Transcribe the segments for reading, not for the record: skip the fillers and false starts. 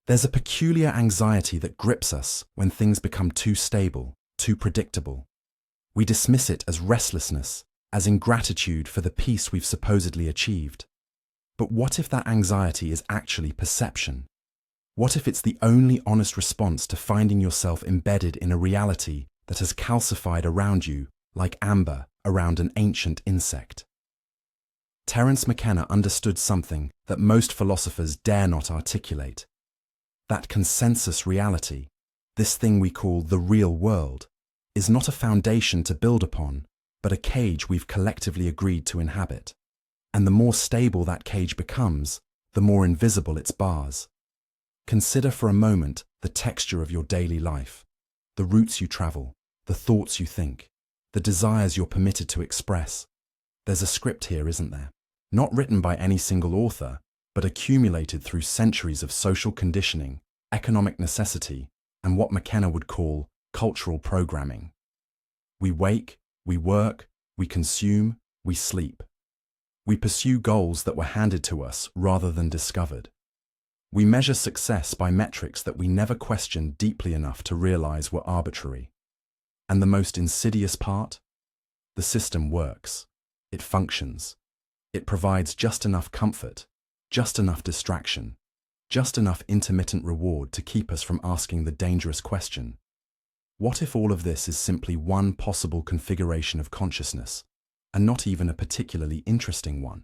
There's a peculiar anxiety that grips us when things become too stable, too predictable. We dismiss it as restlessness, as ingratitude for the peace we've supposedly achieved. But what if that anxiety is actually perception? What if it's the only honest response to finding yourself embedded in a reality that has calcified around you like amber around an ancient insect? Terence McKenna understood something that most philosophers dare not articulate. That consensus reality, this thing we call the real world, is not a foundation to build upon, but a cage we've collectively agreed to inhabit. And the more stable that cage becomes, the more invisible its bars. Consider for a moment the texture of your daily life, the routes you travel, the thoughts you think, the desires you're permitted to express. There's a script here, isn't there? Not written by any single author, but accumulated through centuries of social conditioning, economic necessity, and what McKenna would call cultural programming. We wake, we work, we consume, we sleep. We pursue goals that were handed to us rather than discovered. We measure success by metrics that we never questioned deeply enough to realize were arbitrary. And the most insidious part? The system works. It functions. It provides just enough comfort, just enough distraction, just enough intermittent reward to keep us from asking the dangerous question: what if all of this is simply one possible configuration of consciousness, and not even a particularly interesting one?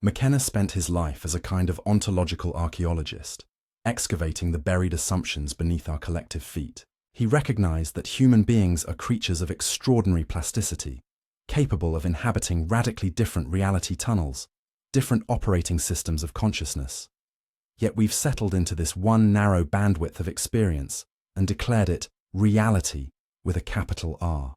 McKenna spent his life as a kind of ontological archaeologist, excavating the buried assumptions beneath our collective feet. He recognized that human beings are creatures of extraordinary plasticity, capable of inhabiting radically different reality tunnels, different operating systems of consciousness. Yet we've settled into this one narrow bandwidth of experience and declared it reality with a capital R.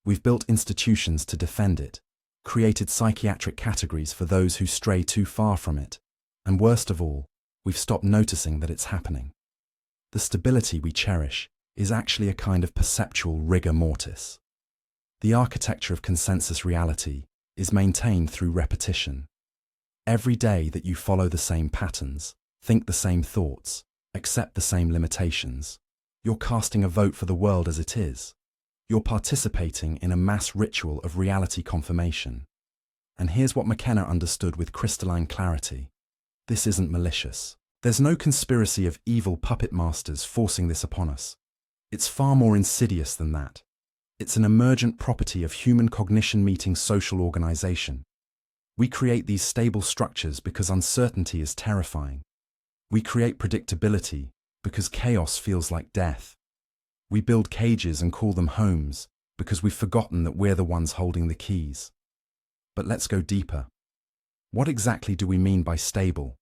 We've built institutions to defend it, created psychiatric categories for those who stray too far from it, and worst of all, we've stopped noticing that it's happening. The stability we cherish is actually a kind of perceptual rigor mortis. The architecture of consensus reality is maintained through repetition. Every day that you follow the same patterns, think the same thoughts, accept the same limitations, you're casting a vote for the world as it is. You're participating in a mass ritual of reality confirmation. And here's what McKenna understood with crystalline clarity. This isn't malicious. There's no conspiracy of evil puppet masters forcing this upon us. It's far more insidious than that. It's an emergent property of human cognition meeting social organization. We create these stable structures because uncertainty is terrifying. We create predictability because chaos feels like death. We build cages and call them homes because we've forgotten that we're the ones holding the keys. But let's go deeper. What exactly do we mean by stable?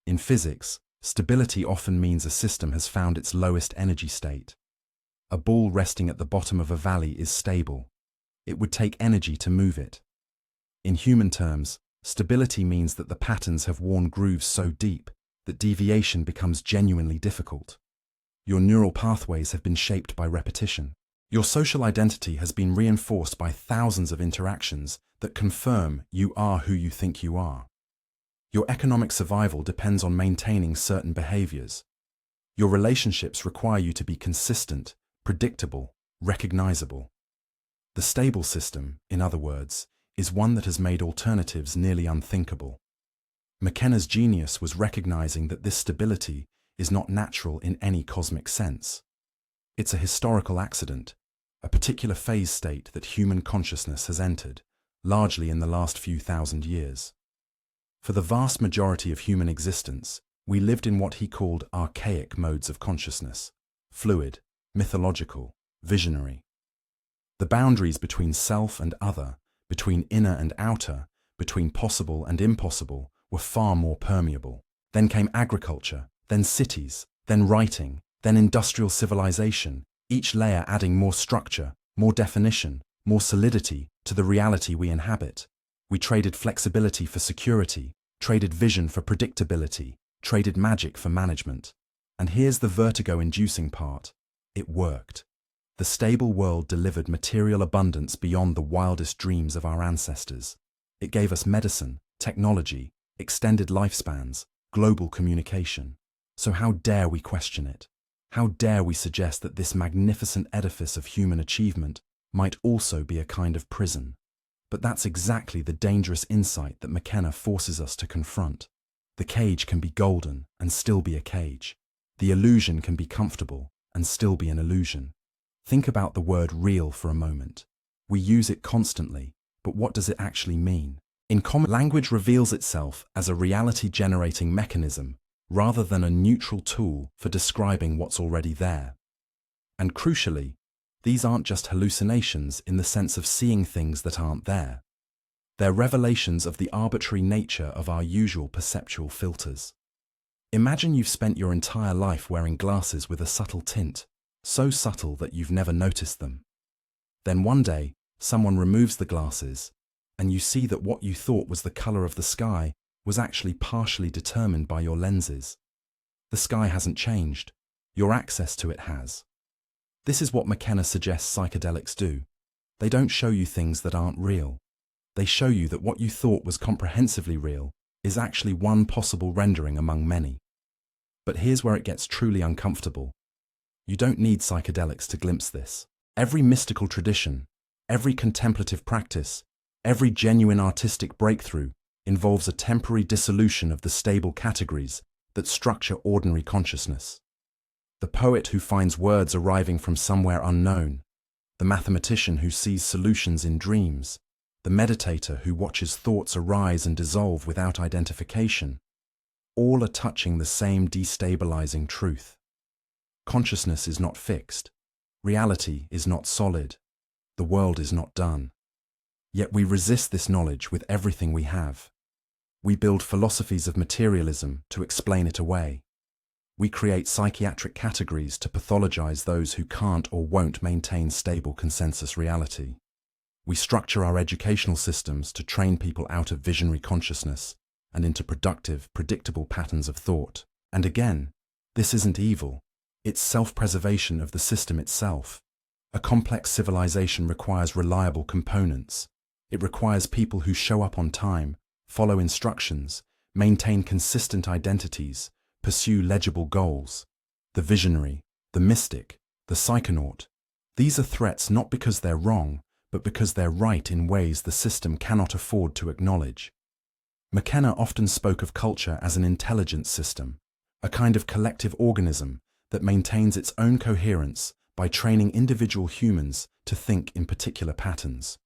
In physics, stability often means a system has found its lowest energy state. A ball resting at the bottom of a valley is stable. It would take energy to move it. In human terms, stability means that the patterns have worn grooves so deep that deviation becomes genuinely difficult. Your neural pathways have been shaped by repetition. Your social identity has been reinforced by thousands of interactions that confirm you are who you think you are. Your economic survival depends on maintaining certain behaviors. Your relationships require you to be consistent, predictable, recognizable. The stable system, in other words, is one that has made alternatives nearly unthinkable. McKenna's genius was recognizing that this stability is not natural in any cosmic sense. It's a historical accident, a particular phase state that human consciousness has entered, largely in the last few thousand years. For the vast majority of human existence, we lived in what he called archaic modes of consciousness, fluid, mythological, visionary. The boundaries between self and other, between inner and outer, between possible and impossible, were far more permeable. Then came agriculture, then cities, then writing, then industrial civilization, each layer adding more structure, more definition, more solidity to the reality we inhabit. We traded flexibility for security, traded vision for predictability, traded magic for management. And here's the vertigo-inducing part. It worked. The stable world delivered material abundance beyond the wildest dreams of our ancestors. It gave us medicine, technology, extended lifespans, global communication. So how dare we question it? How dare we suggest that this magnificent edifice of human achievement might also be a kind of prison? But that's exactly the dangerous insight that McKenna forces us to confront. The cage can be golden and still be a cage. The illusion can be comfortable and still be an illusion. Think about the word real for a moment. We use it constantly, but what does it actually mean? In common language reveals itself as a reality-generating mechanism rather than a neutral tool for describing what's already there. And crucially, these aren't just hallucinations in the sense of seeing things that aren't there. They're revelations of the arbitrary nature of our usual perceptual filters. Imagine you've spent your entire life wearing glasses with a subtle tint, so subtle that you've never noticed them. Then one day, someone removes the glasses, and you see that what you thought was the color of the sky was actually partially determined by your lenses. The sky hasn't changed. Your access to it has. This is what McKenna suggests psychedelics do. They don't show you things that aren't real. They show you that what you thought was comprehensively real is actually one possible rendering among many. But here's where it gets truly uncomfortable. You don't need psychedelics to glimpse this. Every mystical tradition, every contemplative practice, every genuine artistic breakthrough involves a temporary dissolution of the stable categories that structure ordinary consciousness. The poet who finds words arriving from somewhere unknown, the mathematician who sees solutions in dreams, the meditator who watches thoughts arise and dissolve without identification, all are touching the same destabilizing truth. Consciousness is not fixed. Reality is not solid. The world is not done. Yet we resist this knowledge with everything we have. We build philosophies of materialism to explain it away. We create psychiatric categories to pathologize those who can't or won't maintain stable consensus reality. We structure our educational systems to train people out of visionary consciousness and into productive, predictable patterns of thought. And again, this isn't evil. It's self-preservation of the system itself. A complex civilization requires reliable components. It requires people who show up on time, follow instructions, maintain consistent identities, pursue legible goals. The visionary, the mystic, the psychonaut. These are threats not because they're wrong, but because they're right in ways the system cannot afford to acknowledge. McKenna often spoke of culture as an intelligence system, a kind of collective organism that maintains its own coherence by training individual humans to think in particular patterns.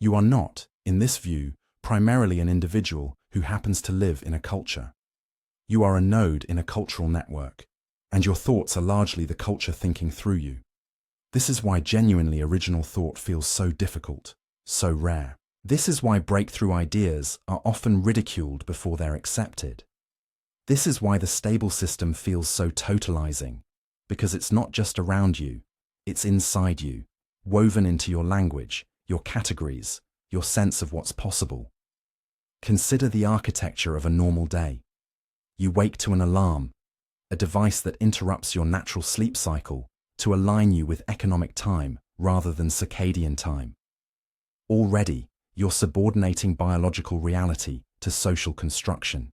You are not, in this view, primarily an individual who happens to live in a culture. You are a node in a cultural network, and your thoughts are largely the culture thinking through you. This is why genuinely original thought feels so difficult, so rare. This is why breakthrough ideas are often ridiculed before they're accepted. This is why the stable system feels so totalizing, because it's not just around you, it's inside you, woven into your language, your categories, your sense of what's possible. Consider the architecture of a normal day. You wake to an alarm, a device that interrupts your natural sleep cycle to align you with economic time rather than circadian time. Already, you're subordinating biological reality to social construction.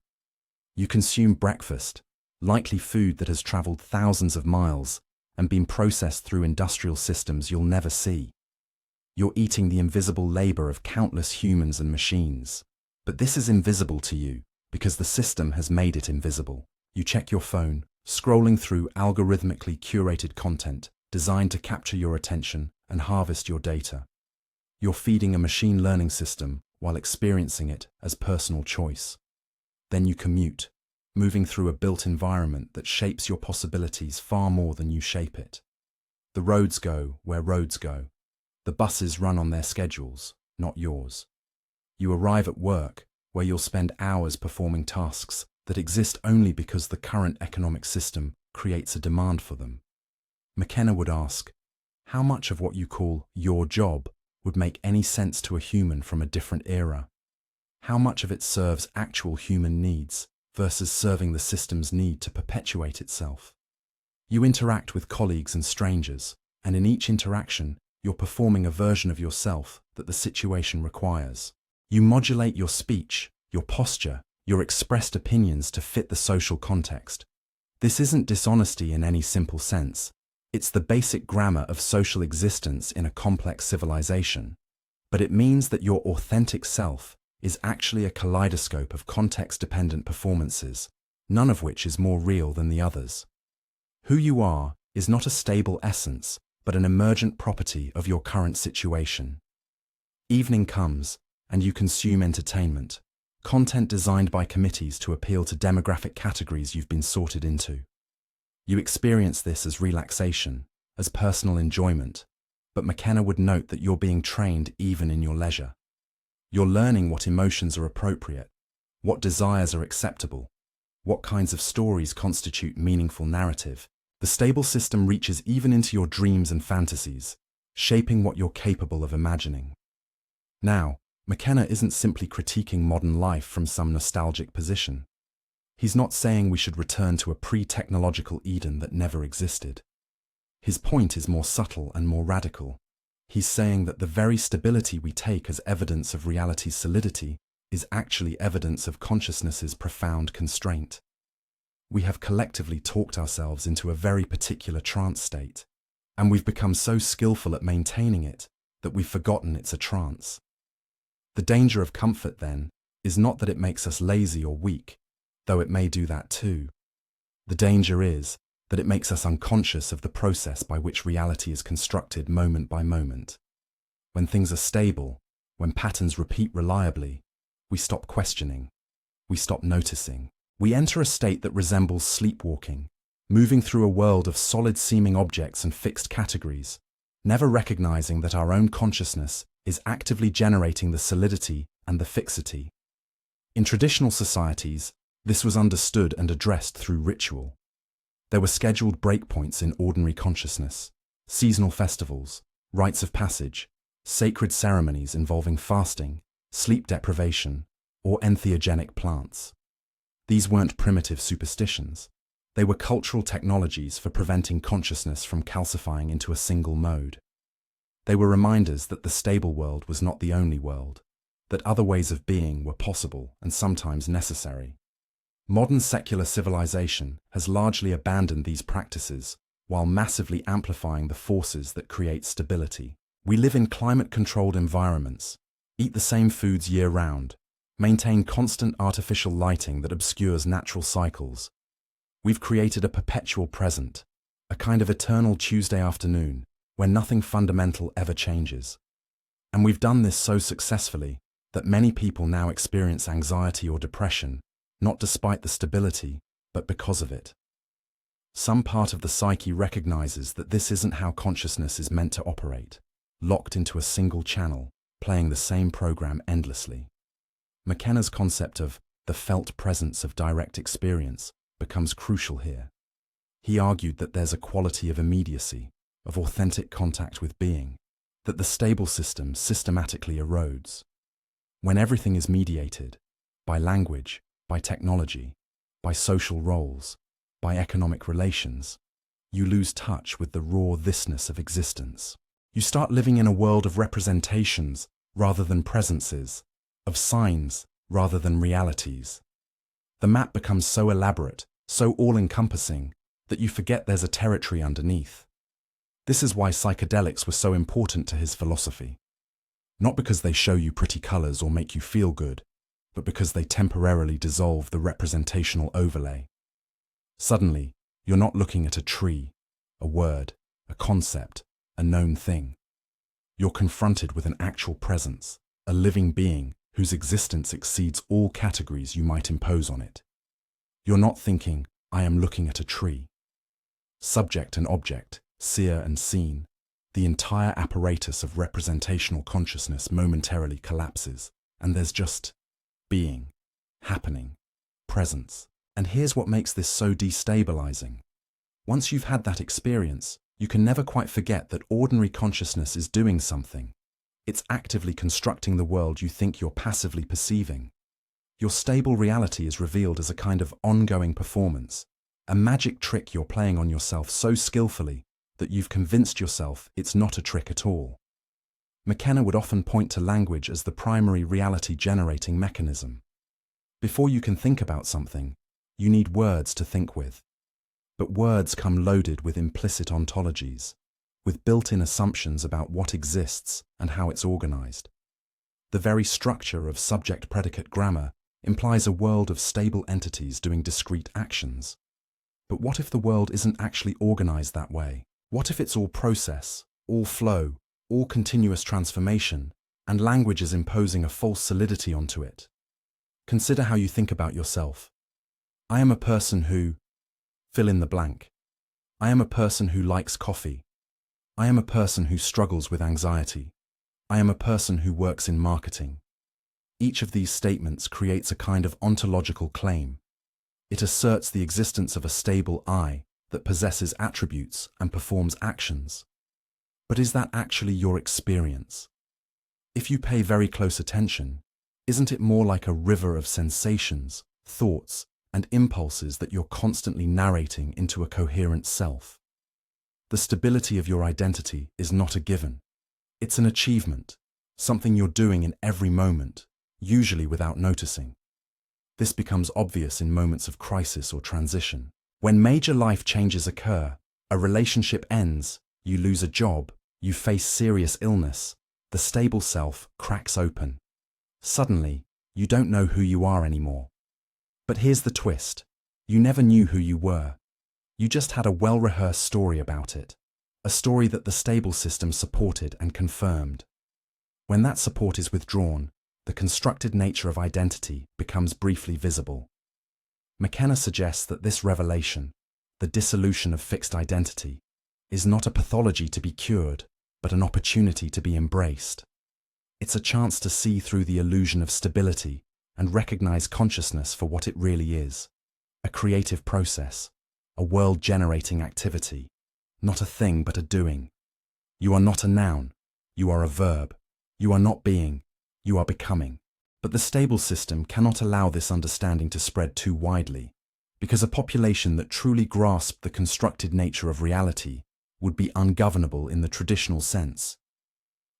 You consume breakfast, likely food that has traveled thousands of miles and been processed through industrial systems you'll never see. You're eating the invisible labor of countless humans and machines. But this is invisible to you because the system has made it invisible. You check your phone, scrolling through algorithmically curated content designed to capture your attention and harvest your data. You're feeding a machine learning system while experiencing it as personal choice. Then you commute, moving through a built environment that shapes your possibilities far more than you shape it. The roads go where roads go. The buses run on their schedules, not yours. You arrive at work, where you'll spend hours performing tasks that exist only because the current economic system creates a demand for them. McKenna would ask, how much of what you call your job would make any sense to a human from a different era? How much of it serves actual human needs versus serving the system's need to perpetuate itself? You interact with colleagues and strangers, and in each interaction, you're performing a version of yourself that the situation requires. You modulate your speech, your posture, your expressed opinions to fit the social context. This isn't dishonesty in any simple sense. It's the basic grammar of social existence in a complex civilization. But it means that your authentic self is actually a kaleidoscope of context-dependent performances, none of which is more real than the others. Who you are is not a stable essence, but an emergent property of your current situation. Evening comes, and you consume entertainment, content designed by committees to appeal to demographic categories you've been sorted into. You experience this as relaxation, as personal enjoyment, but McKenna would note that you're being trained even in your leisure. You're learning what emotions are appropriate, what desires are acceptable, what kinds of stories constitute meaningful narrative. The stable system reaches even into your dreams and fantasies, shaping what you're capable of imagining. Now, McKenna isn't simply critiquing modern life from some nostalgic position. He's not saying we should return to a pre-technological Eden that never existed. His point is more subtle and more radical. He's saying that the very stability we take as evidence of reality's solidity is actually evidence of consciousness's profound constraint. We have collectively talked ourselves into a very particular trance state, and we've become so skillful at maintaining it that we've forgotten it's a trance. The danger of comfort, then, is not that it makes us lazy or weak, though it may do that too. The danger is that it makes us unconscious of the process by which reality is constructed moment by moment. When things are stable, when patterns repeat reliably, we stop questioning, we stop noticing. We enter a state that resembles sleepwalking, moving through a world of solid-seeming objects and fixed categories, never recognizing that our own consciousness is actively generating the solidity and the fixity. In traditional societies, this was understood and addressed through ritual. There were scheduled breakpoints in ordinary consciousness, seasonal festivals, rites of passage, sacred ceremonies involving fasting, sleep deprivation, or entheogenic plants. These weren't primitive superstitions. They were cultural technologies for preventing consciousness from calcifying into a single mode. They were reminders that the stable world was not the only world, that other ways of being were possible and sometimes necessary. Modern secular civilization has largely abandoned these practices while massively amplifying the forces that create stability. We live in climate-controlled environments, eat the same foods year-round, maintain constant artificial lighting that obscures natural cycles. We've created a perpetual present, a kind of eternal Tuesday afternoon, where nothing fundamental ever changes. And we've done this so successfully that many people now experience anxiety or depression, not despite the stability, but because of it. Some part of the psyche recognizes that this isn't how consciousness is meant to operate, locked into a single channel, playing the same program endlessly. McKenna's concept of the felt presence of direct experience becomes crucial here. He argued that there's a quality of immediacy, of authentic contact with being, that the stable system systematically erodes. When everything is mediated, by language, by technology, by social roles, by economic relations, you lose touch with the raw thisness of existence. You start living in a world of representations rather than presences, of signs rather than realities. The map becomes so elaborate, so all-encompassing, that you forget there's a territory underneath. This is why psychedelics were so important to his philosophy. Not because they show you pretty colors or make you feel good, but because they temporarily dissolve the representational overlay. Suddenly, you're not looking at a tree, a word, a concept, a known thing. You're confronted with an actual presence, a living being whose existence exceeds all categories you might impose on it. You're not thinking, I am looking at a tree. Subject and object, seer and seen, the entire apparatus of representational consciousness momentarily collapses, and there's just being, happening, presence. And here's what makes this so destabilizing. Once you've had that experience, you can never quite forget that ordinary consciousness is doing something. It's actively constructing the world you think you're passively perceiving. Your stable reality is revealed as a kind of ongoing performance, a magic trick you're playing on yourself so skillfully that you've convinced yourself it's not a trick at all. McKenna would often point to language as the primary reality-generating mechanism. Before you can think about something, you need words to think with. But words come loaded with implicit ontologies, with built-in assumptions about what exists and how it's organized. The very structure of subject-predicate grammar implies a world of stable entities doing discrete actions. But what if the world isn't actually organized that way? What if it's all process, all flow, all continuous transformation, and language is imposing a false solidity onto it? Consider how you think about yourself. I am a person who... fill in the blank. I am a person who likes coffee. I am a person who struggles with anxiety. I am a person who works in marketing. Each of these statements creates a kind of ontological claim. It asserts the existence of a stable I that possesses attributes and performs actions. But is that actually your experience? If you pay very close attention, isn't it more like a river of sensations, thoughts, and impulses that you're constantly narrating into a coherent self? The stability of your identity is not a given. It's an achievement, something you're doing in every moment, usually without noticing. This becomes obvious in moments of crisis or transition. When major life changes occur, a relationship ends, you lose a job, you face serious illness, the stable self cracks open. Suddenly, you don't know who you are anymore. But here's the twist. You never knew who you were. You just had a well-rehearsed story about it, a story that the stable system supported and confirmed. When that support is withdrawn, the constructed nature of identity becomes briefly visible. McKenna suggests that this revelation, the dissolution of fixed identity, is not a pathology to be cured, but an opportunity to be embraced. It's a chance to see through the illusion of stability and recognize consciousness for what it really is, a creative process, a world-generating activity, not a thing but a doing. You are not a noun, you are a verb. You are not being, you are becoming. But the stable system cannot allow this understanding to spread too widely, because a population that truly grasped the constructed nature of reality would be ungovernable in the traditional sense.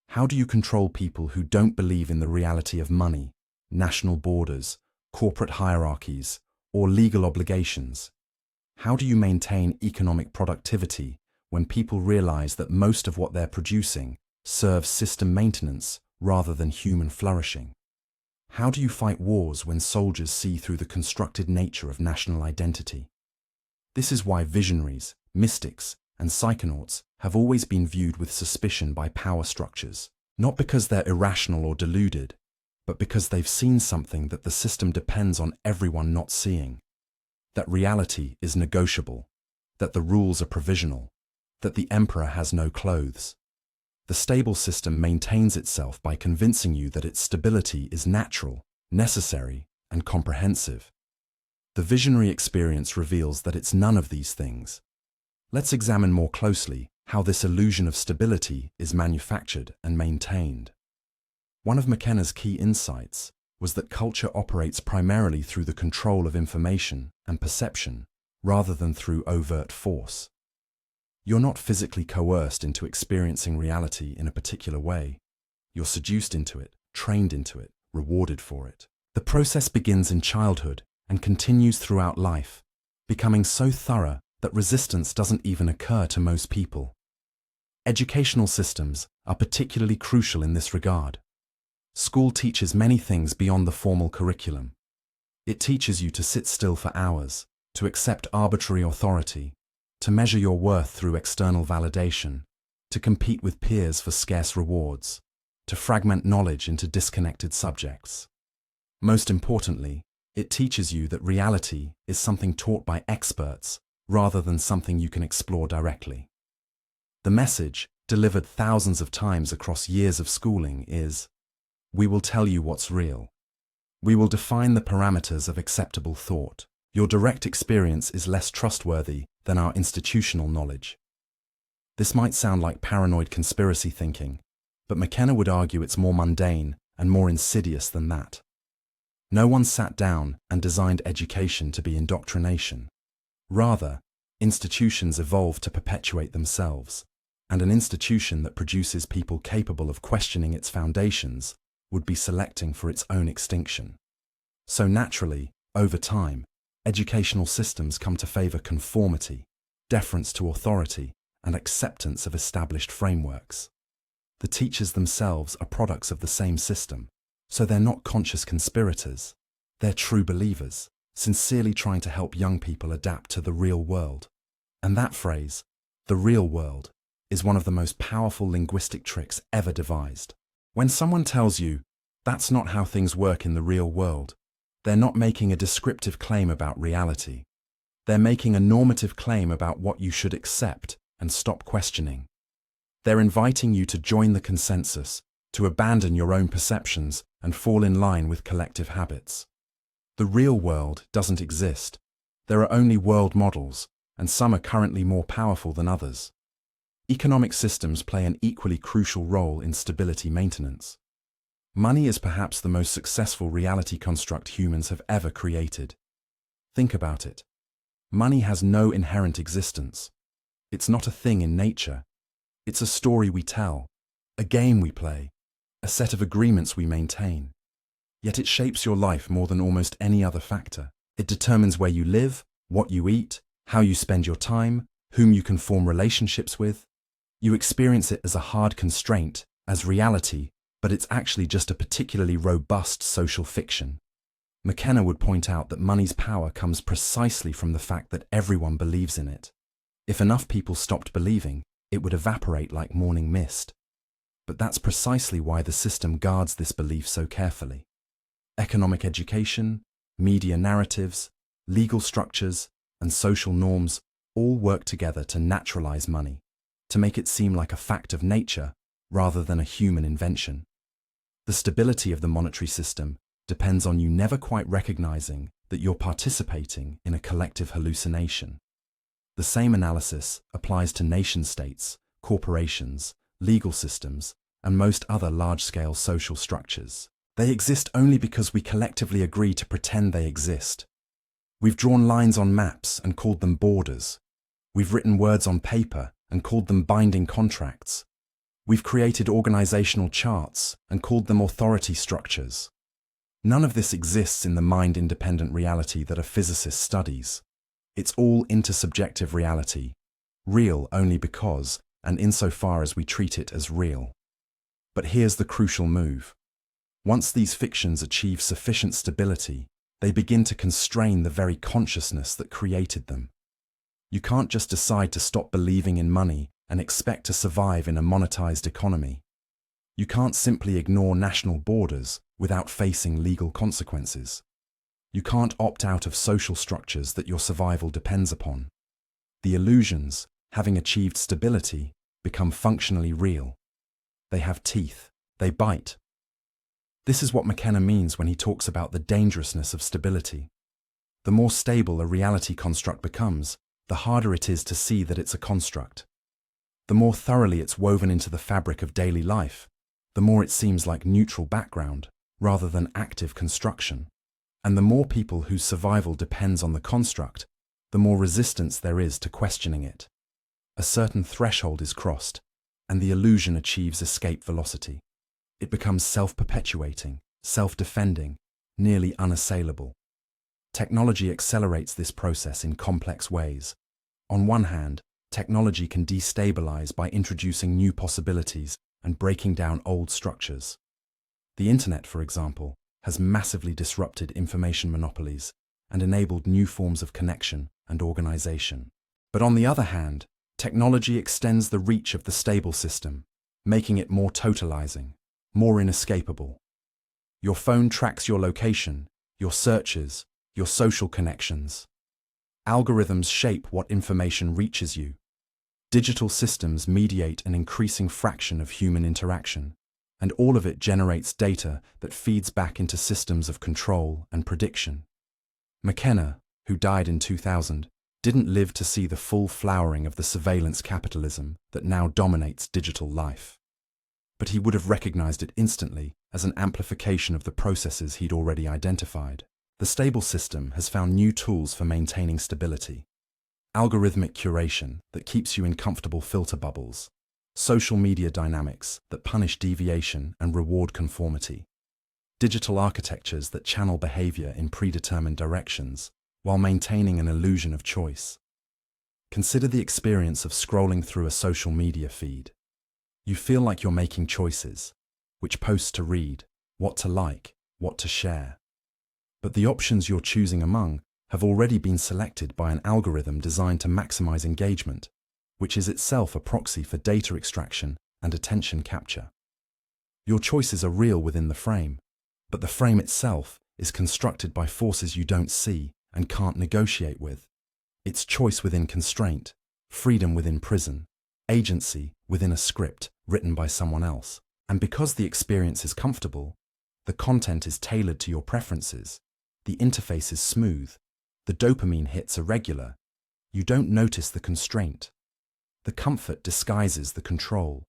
How do you control people who don't believe in the reality of money, national borders, corporate hierarchies, or legal obligations? How do you maintain economic productivity when people realize that most of what they're producing serves system maintenance rather than human flourishing? How do you fight wars when soldiers see through the constructed nature of national identity? This is why visionaries, mystics, and psychonauts have always been viewed with suspicion by power structures, not because they're irrational or deluded, but because they've seen something that the system depends on everyone not seeing. That reality is negotiable, that the rules are provisional, that the emperor has no clothes. The stable system maintains itself by convincing you that its stability is natural, necessary, and comprehensive. The visionary experience reveals that it's none of these things. Let's examine more closely how this illusion of stability is manufactured and maintained. One of McKenna's key insights was that culture operates primarily through the control of information and perception, rather than through overt force. You're not physically coerced into experiencing reality in a particular way. You're seduced into it, trained into it, rewarded for it. The process begins in childhood and continues throughout life, becoming so thorough that resistance doesn't even occur to most people. Educational systems are particularly crucial in this regard. School teaches many things beyond the formal curriculum. It teaches you to sit still for hours, to accept arbitrary authority, to measure your worth through external validation, to compete with peers for scarce rewards, to fragment knowledge into disconnected subjects. Most importantly, it teaches you that reality is something taught by experts rather than something you can explore directly. The message, delivered thousands of times across years of schooling, is, "We will tell you what's real. We will define the parameters of acceptable thought. Your direct experience is less trustworthy than our institutional knowledge." This might sound like paranoid conspiracy thinking, but McKenna would argue it's more mundane and more insidious than that. No one sat down and designed education to be indoctrination. Rather, institutions evolved to perpetuate themselves, and an institution that produces people capable of questioning its foundations would be selecting for its own extinction. So naturally, over time, educational systems come to favor conformity, deference to authority, and acceptance of established frameworks. The teachers themselves are products of the same system, so they're not conscious conspirators. They're true believers, sincerely trying to help young people adapt to the real world. And that phrase, the real world, is one of the most powerful linguistic tricks ever devised. When someone tells you, that's not how things work in the real world, they're not making a descriptive claim about reality. They're making a normative claim about what you should accept and stop questioning. They're inviting you to join the consensus, to abandon your own perceptions and fall in line with collective habits. The real world doesn't exist. There are only world models, and some are currently more powerful than others. Economic systems play an equally crucial role in stability maintenance. Money is perhaps the most successful reality construct humans have ever created. Think about it. Money has no inherent existence. It's not a thing in nature. It's a story we tell, a game we play, a set of agreements we maintain. Yet it shapes your life more than almost any other factor. It determines where you live, what you eat, how you spend your time, whom you can form relationships with. You experience it as a hard constraint, as reality, but it's actually just a particularly robust social fiction. McKenna would point out that money's power comes precisely from the fact that everyone believes in it. If enough people stopped believing, it would evaporate like morning mist. But that's precisely why the system guards this belief so carefully. Economic education, media narratives, legal structures, and social norms all work together to naturalize money, to make it seem like a fact of nature rather than a human invention. The stability of the monetary system depends on you never quite recognizing that you're participating in a collective hallucination. The same analysis applies to nation-states, corporations, legal systems, and most other large-scale social structures. They exist only because we collectively agree to pretend they exist. We've drawn lines on maps and called them borders. We've written words on paper and called them binding contracts. We've created organizational charts and called them authority structures. None of this exists in the mind-independent reality that a physicist studies. It's all intersubjective reality, real only because and insofar as we treat it as real. But here's the crucial move. Once these fictions achieve sufficient stability, they begin to constrain the very consciousness that created them. You can't just decide to stop believing in money and expect to survive in a monetized economy. You can't simply ignore national borders without facing legal consequences. You can't opt out of social structures that your survival depends upon. The illusions, having achieved stability, become functionally real. They have teeth. They bite. This is what McKenna means when he talks about the dangerousness of stability. The more stable a reality construct becomes, the harder it is to see that it's a construct. The more thoroughly it's woven into the fabric of daily life, the more it seems like neutral background rather than active construction. And the more people whose survival depends on the construct, the more resistance there is to questioning it. A certain threshold is crossed, and the illusion achieves escape velocity. It becomes self-perpetuating, self-defending, nearly unassailable. Technology accelerates this process in complex ways. On one hand, technology can destabilize by introducing new possibilities and breaking down old structures. The internet, for example, has massively disrupted information monopolies and enabled new forms of connection and organization. But on the other hand, technology extends the reach of the stable system, making it more totalizing, more inescapable. Your phone tracks your location, your searches, your social connections. Algorithms shape what information reaches you. Digital systems mediate an increasing fraction of human interaction, and all of it generates data that feeds back into systems of control and prediction. McKenna, who died in 2000, didn't live to see the full flowering of the surveillance capitalism that now dominates digital life. But he would have recognized it instantly as an amplification of the processes he'd already identified. The stable system has found new tools for maintaining stability. Algorithmic curation that keeps you in comfortable filter bubbles. Social media dynamics that punish deviation and reward conformity. Digital architectures that channel behavior in predetermined directions while maintaining an illusion of choice. Consider the experience of scrolling through a social media feed. You feel like you're making choices, which posts to read, what to like, what to share. But the options you're choosing among have already been selected by an algorithm designed to maximize engagement, which is itself a proxy for data extraction and attention capture. Your choices are real within the frame, but the frame itself is constructed by forces you don't see and can't negotiate with. It's choice within constraint, freedom within prison, agency within a script written by someone else. And because the experience is comfortable, the content is tailored to your preferences, the interface is smooth, the dopamine hits are regular, you don't notice the constraint. The comfort disguises the control.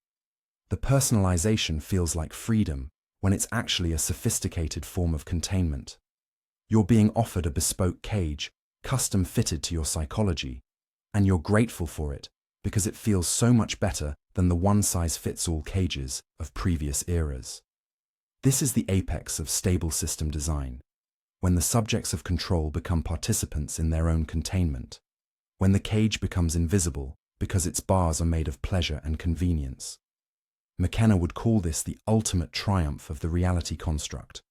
The personalization feels like freedom when it's actually a sophisticated form of containment. You're being offered a bespoke cage, custom fitted to your psychology, and you're grateful for it because it feels so much better than the one-size-fits-all cages of previous eras. This is the apex of stable system design, when the subjects of control become participants in their own containment, when the cage becomes invisible because its bars are made of pleasure and convenience. McKenna would call this the ultimate triumph of the reality construct,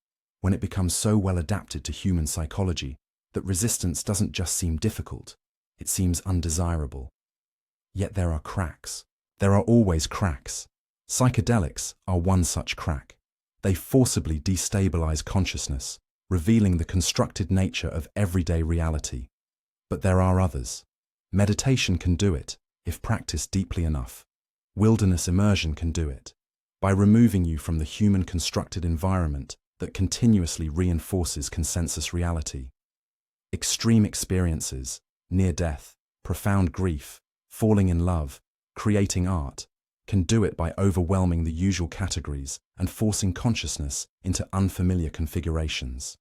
when it becomes so well adapted to human psychology that resistance doesn't just seem difficult, it seems undesirable. Yet there are cracks. There are always cracks. Psychedelics are one such crack. They forcibly destabilize consciousness, revealing the constructed nature of everyday reality. But there are others. Meditation can do it, if practiced deeply enough. Wilderness immersion can do it, by removing you from the human-constructed environment that continuously reinforces consensus reality. Extreme experiences, near death, profound grief, falling in love, creating art, can do it by overwhelming the usual categories and forcing consciousness into unfamiliar configurations.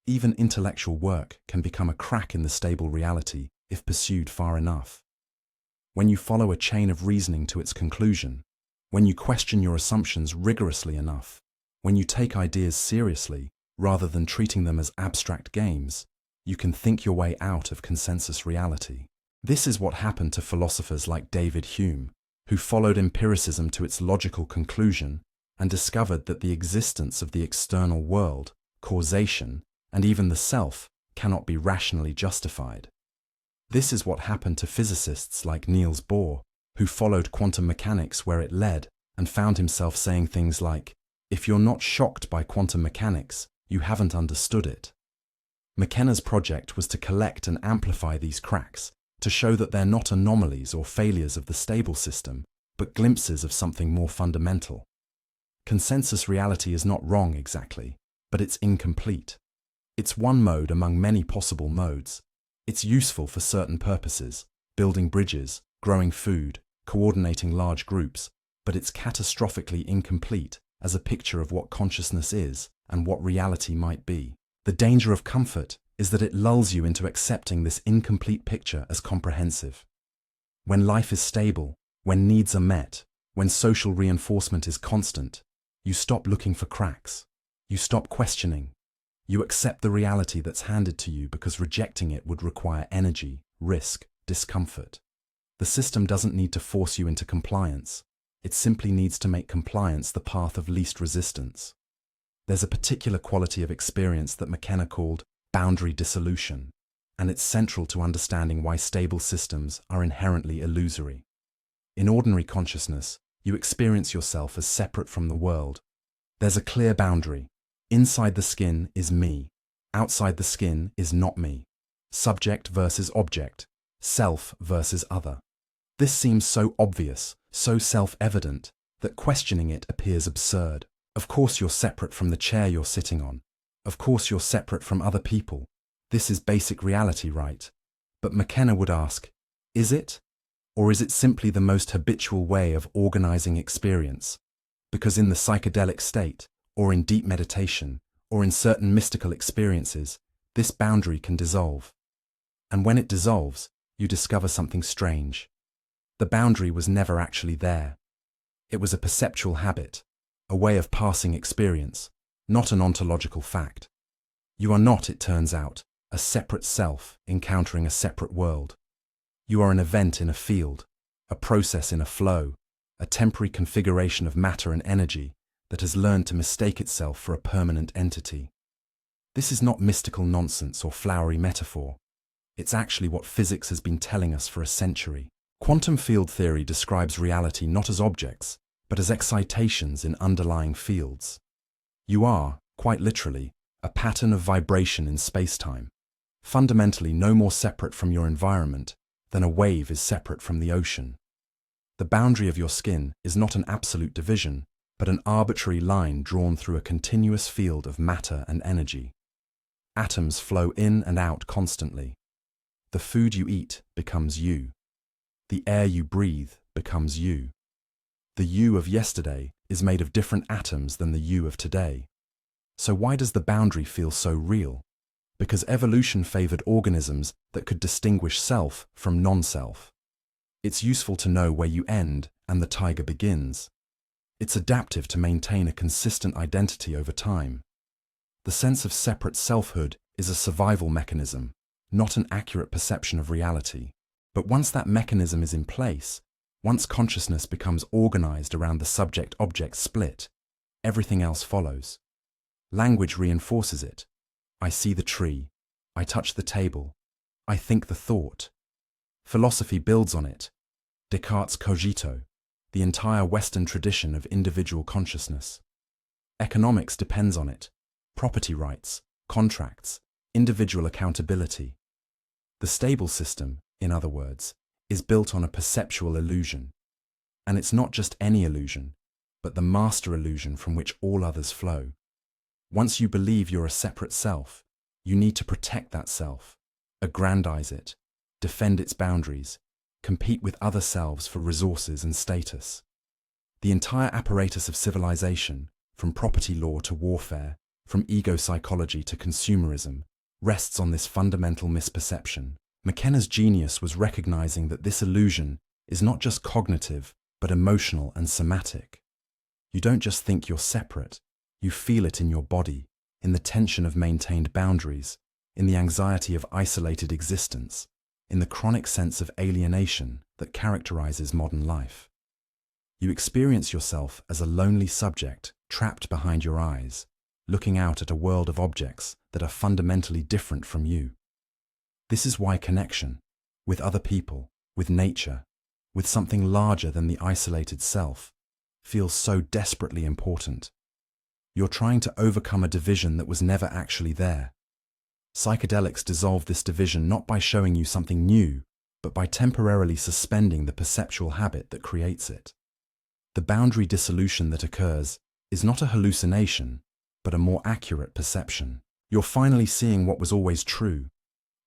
Even intellectual work can become a crack in the stable reality if pursued far enough. When you follow a chain of reasoning to its conclusion, when you question your assumptions rigorously enough, when you take ideas seriously rather than treating them as abstract games, you can think your way out of consensus reality. This is what happened to philosophers like David Hume, who followed empiricism to its logical conclusion and discovered that the existence of the external world, causation, and even the self cannot be rationally justified. This is what happened to physicists like Niels Bohr, who followed quantum mechanics where it led and found himself saying things like, "If you're not shocked by quantum mechanics, you haven't understood it." McKenna's project was to collect and amplify these cracks, to show that they're not anomalies or failures of the stable system, but glimpses of something more fundamental. Consensus reality is not wrong exactly, but it's incomplete. It's one mode among many possible modes. It's useful for certain purposes, building bridges, growing food, coordinating large groups, but it's catastrophically incomplete as a picture of what consciousness is and what reality might be. The danger of comfort is that it lulls you into accepting this incomplete picture as comprehensive. When life is stable, when needs are met, when social reinforcement is constant, you stop looking for cracks. You stop questioning. You accept the reality that's handed to you because rejecting it would require energy, risk, discomfort. The system doesn't need to force you into compliance. It simply needs to make compliance the path of least resistance. There's a particular quality of experience that McKenna called boundary dissolution, and it's central to understanding why stable systems are inherently illusory. In ordinary consciousness, you experience yourself as separate from the world. There's a clear boundary. Inside the skin is me. Outside the skin is not me. Subject versus object. Self versus other. This seems so obvious, so self-evident, that questioning it appears absurd. Of course you're separate from the chair you're sitting on. Of course you're separate from other people. This is basic reality, right? But McKenna would ask, is it? Or is it simply the most habitual way of organizing experience? Because in the psychedelic state, or in deep meditation, or in certain mystical experiences, this boundary can dissolve. And when it dissolves, you discover something strange. The boundary was never actually there. It was a perceptual habit, a way of passing experience, not an ontological fact. You are not, it turns out, a separate self encountering a separate world. You are an event in a field, a process in a flow, a temporary configuration of matter and energy that has learned to mistake itself for a permanent entity. This is not mystical nonsense or flowery metaphor. It's actually what physics has been telling us for a century. Quantum field theory describes reality not as objects, but as excitations in underlying fields. You are, quite literally, a pattern of vibration in space-time, fundamentally no more separate from your environment than a wave is separate from the ocean. The boundary of your skin is not an absolute division, but an arbitrary line drawn through a continuous field of matter and energy. Atoms flow in and out constantly. The food you eat becomes you. The air you breathe becomes you. The you of yesterday is made of different atoms than the you of today. So why does the boundary feel so real? Because evolution favored organisms that could distinguish self from non-self. It's useful to know where you end and the tiger begins. It's adaptive to maintain a consistent identity over time. The sense of separate selfhood is a survival mechanism, not an accurate perception of reality. But once that mechanism is in place, once consciousness becomes organized around the subject-object split, everything else follows. Language reinforces it. I see the tree. I touch the table. I think the thought. Philosophy builds on it. Descartes' cogito, the entire Western tradition of individual consciousness. Economics depends on it. Property rights, contracts, individual accountability. The stable system, in other words, is built on a perceptual illusion. And it's not just any illusion, but the master illusion from which all others flow. Once you believe you're a separate self, you need to protect that self, aggrandize it, defend its boundaries, compete with other selves for resources and status. The entire apparatus of civilization, from property law to warfare, from ego psychology to consumerism, rests on this fundamental misperception. McKenna's genius was recognizing that this illusion is not just cognitive, but emotional and somatic. You don't just think you're separate, you feel it in your body, in the tension of maintained boundaries, in the anxiety of isolated existence, in the chronic sense of alienation that characterizes modern life. You experience yourself as a lonely subject trapped behind your eyes, looking out at a world of objects that are fundamentally different from you. This is why connection, with other people, with nature, with something larger than the isolated self, feels so desperately important. You're trying to overcome a division that was never actually there. Psychedelics dissolve this division not by showing you something new, but by temporarily suspending the perceptual habit that creates it. The boundary dissolution that occurs is not a hallucination, but a more accurate perception. You're finally seeing what was always true,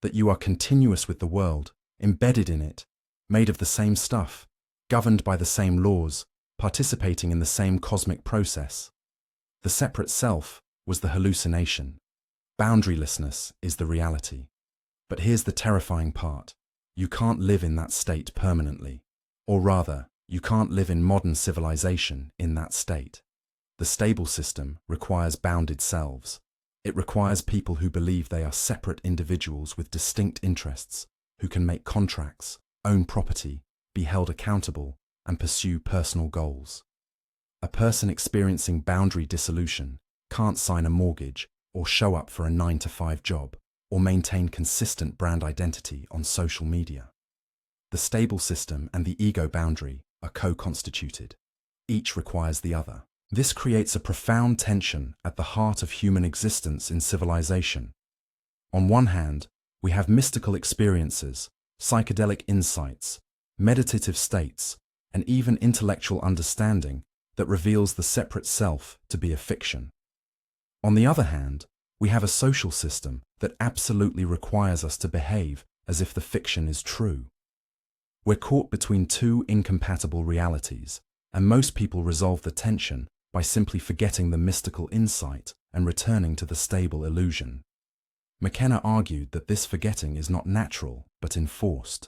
that you are continuous with the world, embedded in it, made of the same stuff, governed by the same laws, participating in the same cosmic process. The separate self was the hallucination. Boundarylessness is the reality. But here's the terrifying part. You can't live in that state permanently. Or rather, you can't live in modern civilization in that state. The stable system requires bounded selves. It requires people who believe they are separate individuals with distinct interests, who can make contracts, own property, be held accountable, and pursue personal goals. A person experiencing boundary dissolution can't sign a mortgage or show up for a 9-to-5 job or maintain consistent brand identity on social media. The stable system and the ego boundary are co-constituted. Each requires the other. This creates a profound tension at the heart of human existence in civilization. On one hand, we have mystical experiences, psychedelic insights, meditative states, and even intellectual understanding that reveals the separate self to be a fiction. On the other hand, we have a social system that absolutely requires us to behave as if the fiction is true. We're caught between two incompatible realities, and most people resolve the tension by simply forgetting the mystical insight and returning to the stable illusion. McKenna argued that this forgetting is not natural, but enforced.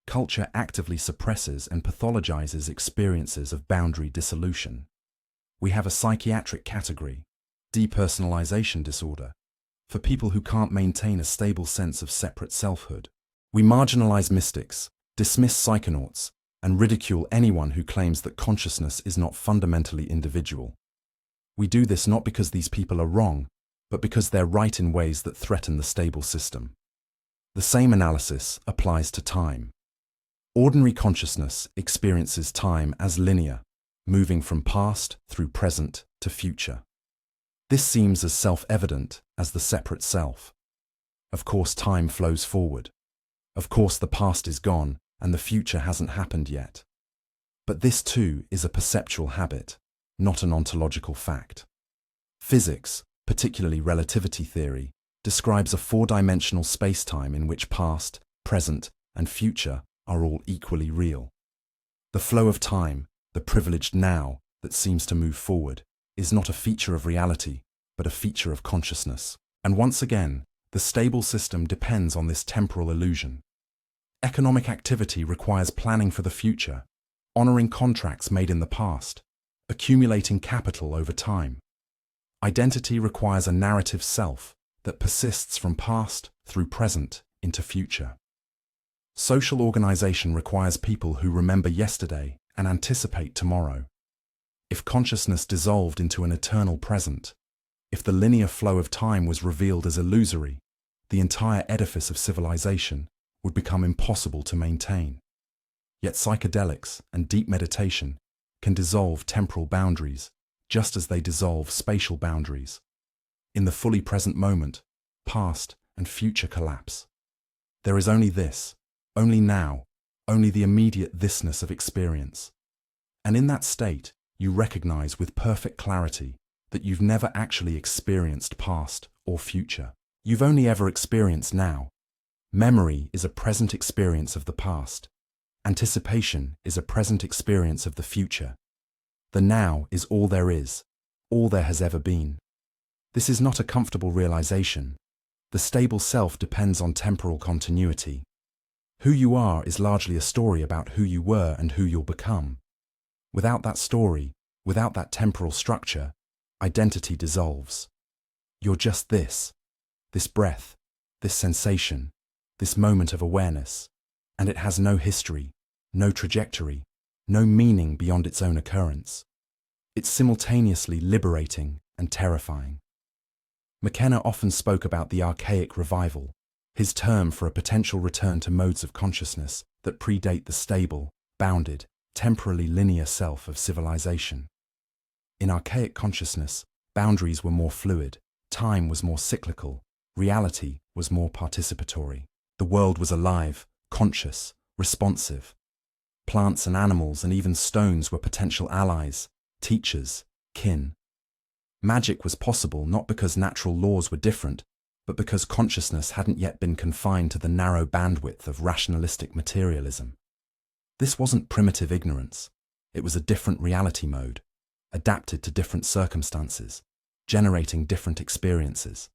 Culture actively suppresses and pathologizes experiences of boundary dissolution. We have a psychiatric category, depersonalization disorder, for people who can't maintain a stable sense of separate selfhood. We marginalize mystics, dismiss psychonauts, and ridicule anyone who claims that consciousness is not fundamentally individual. We do this not because these people are wrong, but because they're right in ways that threaten the stable system. The same analysis applies to time. Ordinary consciousness experiences time as linear, moving from past through present to future. This seems as self-evident as the separate self. Of course, time flows forward. Of course, the past is gone and the future hasn't happened yet. But this too is a perceptual habit, not an ontological fact. Physics, particularly relativity theory, describes a four-dimensional space-time in which past, present, and future are all equally real. The flow of time, the privileged now that seems to move forward, is not a feature of reality, but a feature of consciousness. And once again, the stable system depends on this temporal illusion. Economic activity requires planning for the future, honoring contracts made in the past, accumulating capital over time. Identity requires a narrative self that persists from past through present into future. Social organization requires people who remember yesterday and anticipate tomorrow. If consciousness dissolved into an eternal present, if the linear flow of time was revealed as illusory, the entire edifice of civilization would become impossible to maintain. Yet psychedelics and deep meditation can dissolve temporal boundaries, just as they dissolve spatial boundaries. In the fully present moment, past and future collapse. There is only this, only now, only the immediate thisness of experience. And in that state, you recognize with perfect clarity that you've never actually experienced past or future. You've only ever experienced now. Memory is a present experience of the past. Anticipation is a present experience of the future. The now is all there is, all there has ever been. This is not a comfortable realization. The stable self depends on temporal continuity. Who you are is largely a story about who you were and who you'll become. Without that story, without that temporal structure, identity dissolves. You're just this breath, this sensation, this moment of awareness, and it has no history, no trajectory, no meaning beyond its own occurrence. It's simultaneously liberating and terrifying. McKenna often spoke about the archaic revival, his term for a potential return to modes of consciousness that predate the stable, bounded, temporally linear self of civilization. In archaic consciousness, boundaries were more fluid, time was more cyclical, reality was more participatory. The world was alive, conscious, responsive. Plants and animals and even stones were potential allies, teachers, kin. Magic was possible not because natural laws were different, but because consciousness hadn't yet been confined to the narrow bandwidth of rationalistic materialism. This wasn't primitive ignorance. It was a different reality mode, adapted to different circumstances, generating different experiences.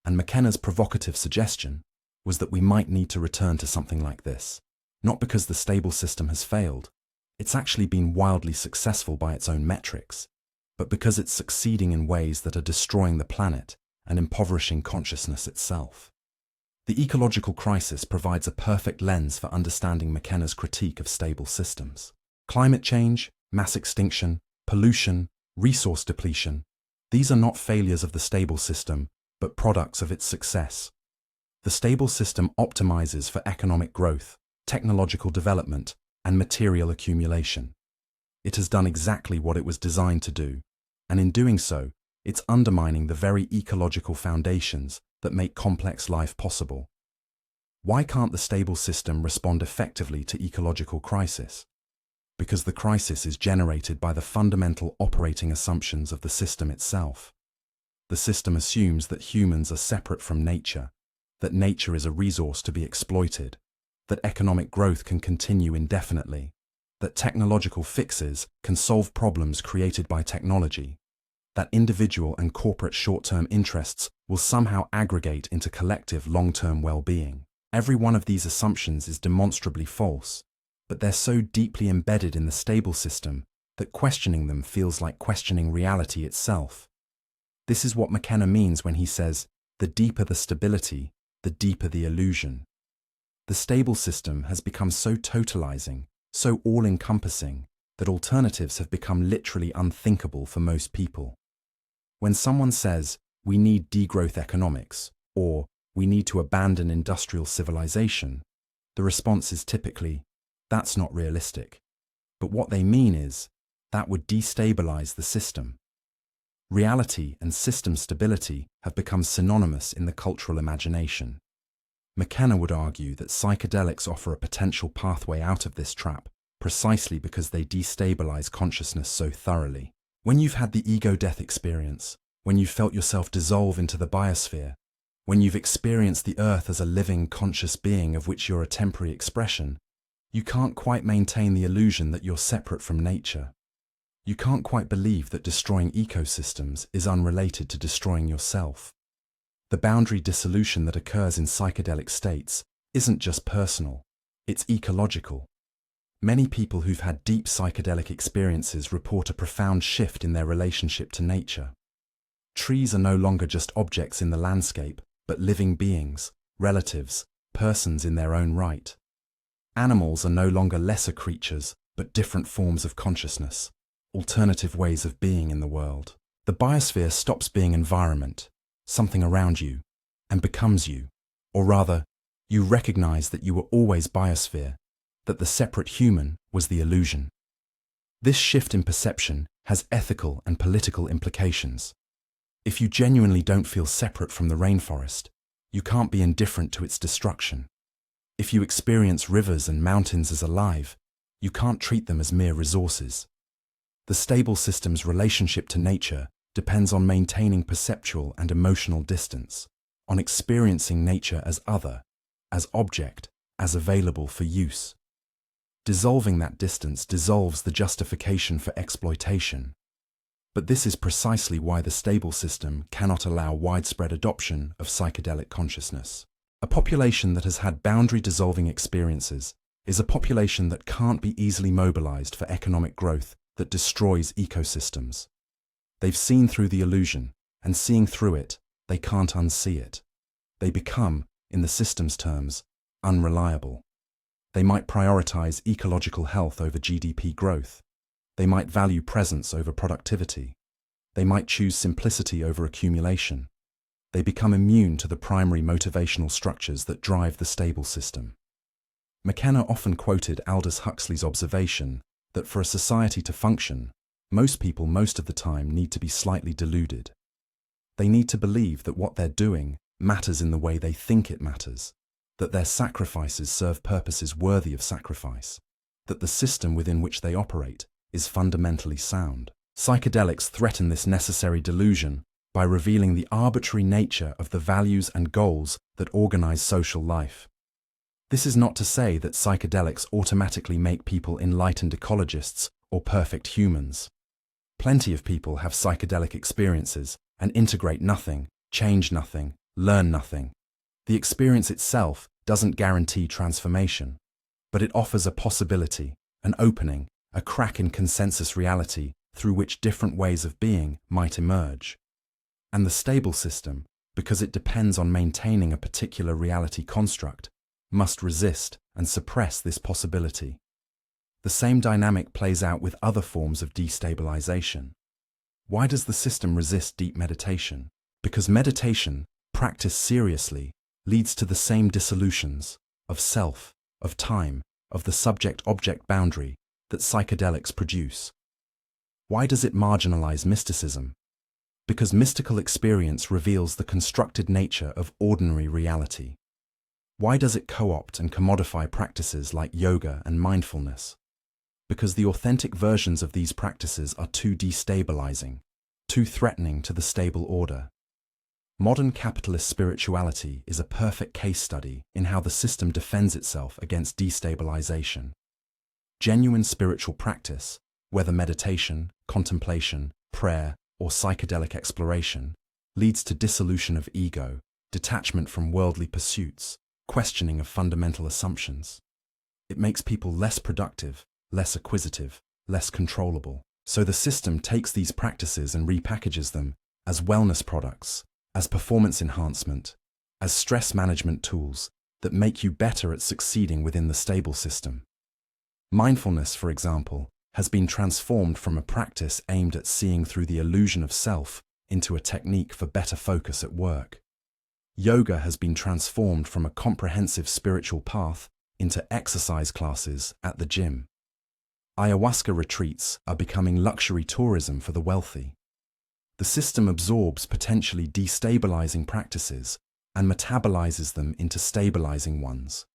And McKenna's provocative suggestion was that we might need to return to something like this, not because the stable system has failed. It's actually been wildly successful by its own metrics, but because it's succeeding in ways that are destroying the planet and impoverishing consciousness itself. The ecological crisis provides a perfect lens for understanding McKenna's critique of stable systems. Climate change, mass extinction, pollution, resource depletion, these are not failures of the stable system, but products of its success. The stable system optimizes for economic growth, technological development, and material accumulation. It has done exactly what it was designed to do, and in doing so, it's undermining the very ecological foundations that make complex life possible. Why can't the stable system respond effectively to ecological crisis? Because the crisis is generated by the fundamental operating assumptions of the system itself. The system assumes that humans are separate from nature, that nature is a resource to be exploited, that economic growth can continue indefinitely, that technological fixes can solve problems created by technology, that individual and corporate short-term interests will somehow aggregate into collective long-term well-being. Every one of these assumptions is demonstrably false, but they're so deeply embedded in the stable system that questioning them feels like questioning reality itself. This is what McKenna means when he says, "The deeper the stability, the deeper the illusion." The stable system has become so totalizing, so all-encompassing, that alternatives have become literally unthinkable for most people. When someone says, "We need degrowth economics," or "We need to abandon industrial civilization," the response is typically, "That's not realistic." But what they mean is, that would destabilize the system. Reality and system stability have become synonymous in the cultural imagination. McKenna would argue that psychedelics offer a potential pathway out of this trap, precisely because they destabilize consciousness so thoroughly. When you've had the ego-death experience, when you've felt yourself dissolve into the biosphere, when you've experienced the earth as a living, conscious being of which you're a temporary expression, you can't quite maintain the illusion that you're separate from nature. You can't quite believe that destroying ecosystems is unrelated to destroying yourself. The boundary dissolution that occurs in psychedelic states isn't just personal, it's ecological. Many people who've had deep psychedelic experiences report a profound shift in their relationship to nature. Trees are no longer just objects in the landscape, but living beings, relatives, persons in their own right. Animals are no longer lesser creatures, but different forms of consciousness, alternative ways of being in the world. The biosphere stops being environment, something around you, and becomes you. Or rather, you recognize that you were always biosphere, that the separate human was the illusion. This shift in perception has ethical and political implications. If you genuinely don't feel separate from the rainforest, you can't be indifferent to its destruction. If you experience rivers and mountains as alive, you can't treat them as mere resources. The stable system's relationship to nature depends on maintaining perceptual and emotional distance, on experiencing nature as other, as object, as available for use. Dissolving that distance dissolves the justification for exploitation. But this is precisely why the stable system cannot allow widespread adoption of psychedelic consciousness. A population that has had boundary-dissolving experiences is a population that can't be easily mobilized for economic growth that destroys ecosystems. They've seen through the illusion, and seeing through it, they can't unsee it. They become, in the system's terms, unreliable. They might prioritize ecological health over GDP growth. They might value presence over productivity. They might choose simplicity over accumulation. They become immune to the primary motivational structures that drive the stable system. McKenna often quoted Aldous Huxley's observation that for a society to function, most people most of the time need to be slightly deluded. They need to believe that what they're doing matters in the way they think it matters, that their sacrifices serve purposes worthy of sacrifice, that the system within which they operate is fundamentally sound. Psychedelics threaten this necessary delusion by revealing the arbitrary nature of the values and goals that organize social life. This is not to say that psychedelics automatically make people enlightened ecologists or perfect humans. Plenty of people have psychedelic experiences and integrate nothing, change nothing, learn nothing. The experience itself doesn't guarantee transformation, but it offers a possibility, an opening, a crack in consensus reality through which different ways of being might emerge. And the stable system, because it depends on maintaining a particular reality construct, must resist and suppress this possibility. The same dynamic plays out with other forms of destabilization. Why does the system resist deep meditation? Because meditation, practiced seriously, leads to the same dissolutions of self, of time, of the subject-object boundary that psychedelics produce. Why does it marginalize mysticism? Because mystical experience reveals the constructed nature of ordinary reality. Why does it co-opt and commodify practices like yoga and mindfulness? Because the authentic versions of these practices are too destabilizing, too threatening to the stable order. Modern capitalist spirituality is a perfect case study in how the system defends itself against destabilization. Genuine spiritual practice, whether meditation, contemplation, prayer, or psychedelic exploration, leads to dissolution of ego, detachment from worldly pursuits, questioning of fundamental assumptions. It makes people less productive, less acquisitive, less controllable. So the system takes these practices and repackages them as wellness products, as performance enhancement, as stress management tools, that make you better at succeeding within the stable system. Mindfulness, for example, has been transformed from a practice aimed at seeing through the illusion of self into a technique for better focus at work. Yoga has been transformed from a comprehensive spiritual path into exercise classes at the gym. Ayahuasca retreats are becoming luxury tourism for the wealthy. The system absorbs potentially destabilizing practices and metabolizes them into stabilizing ones.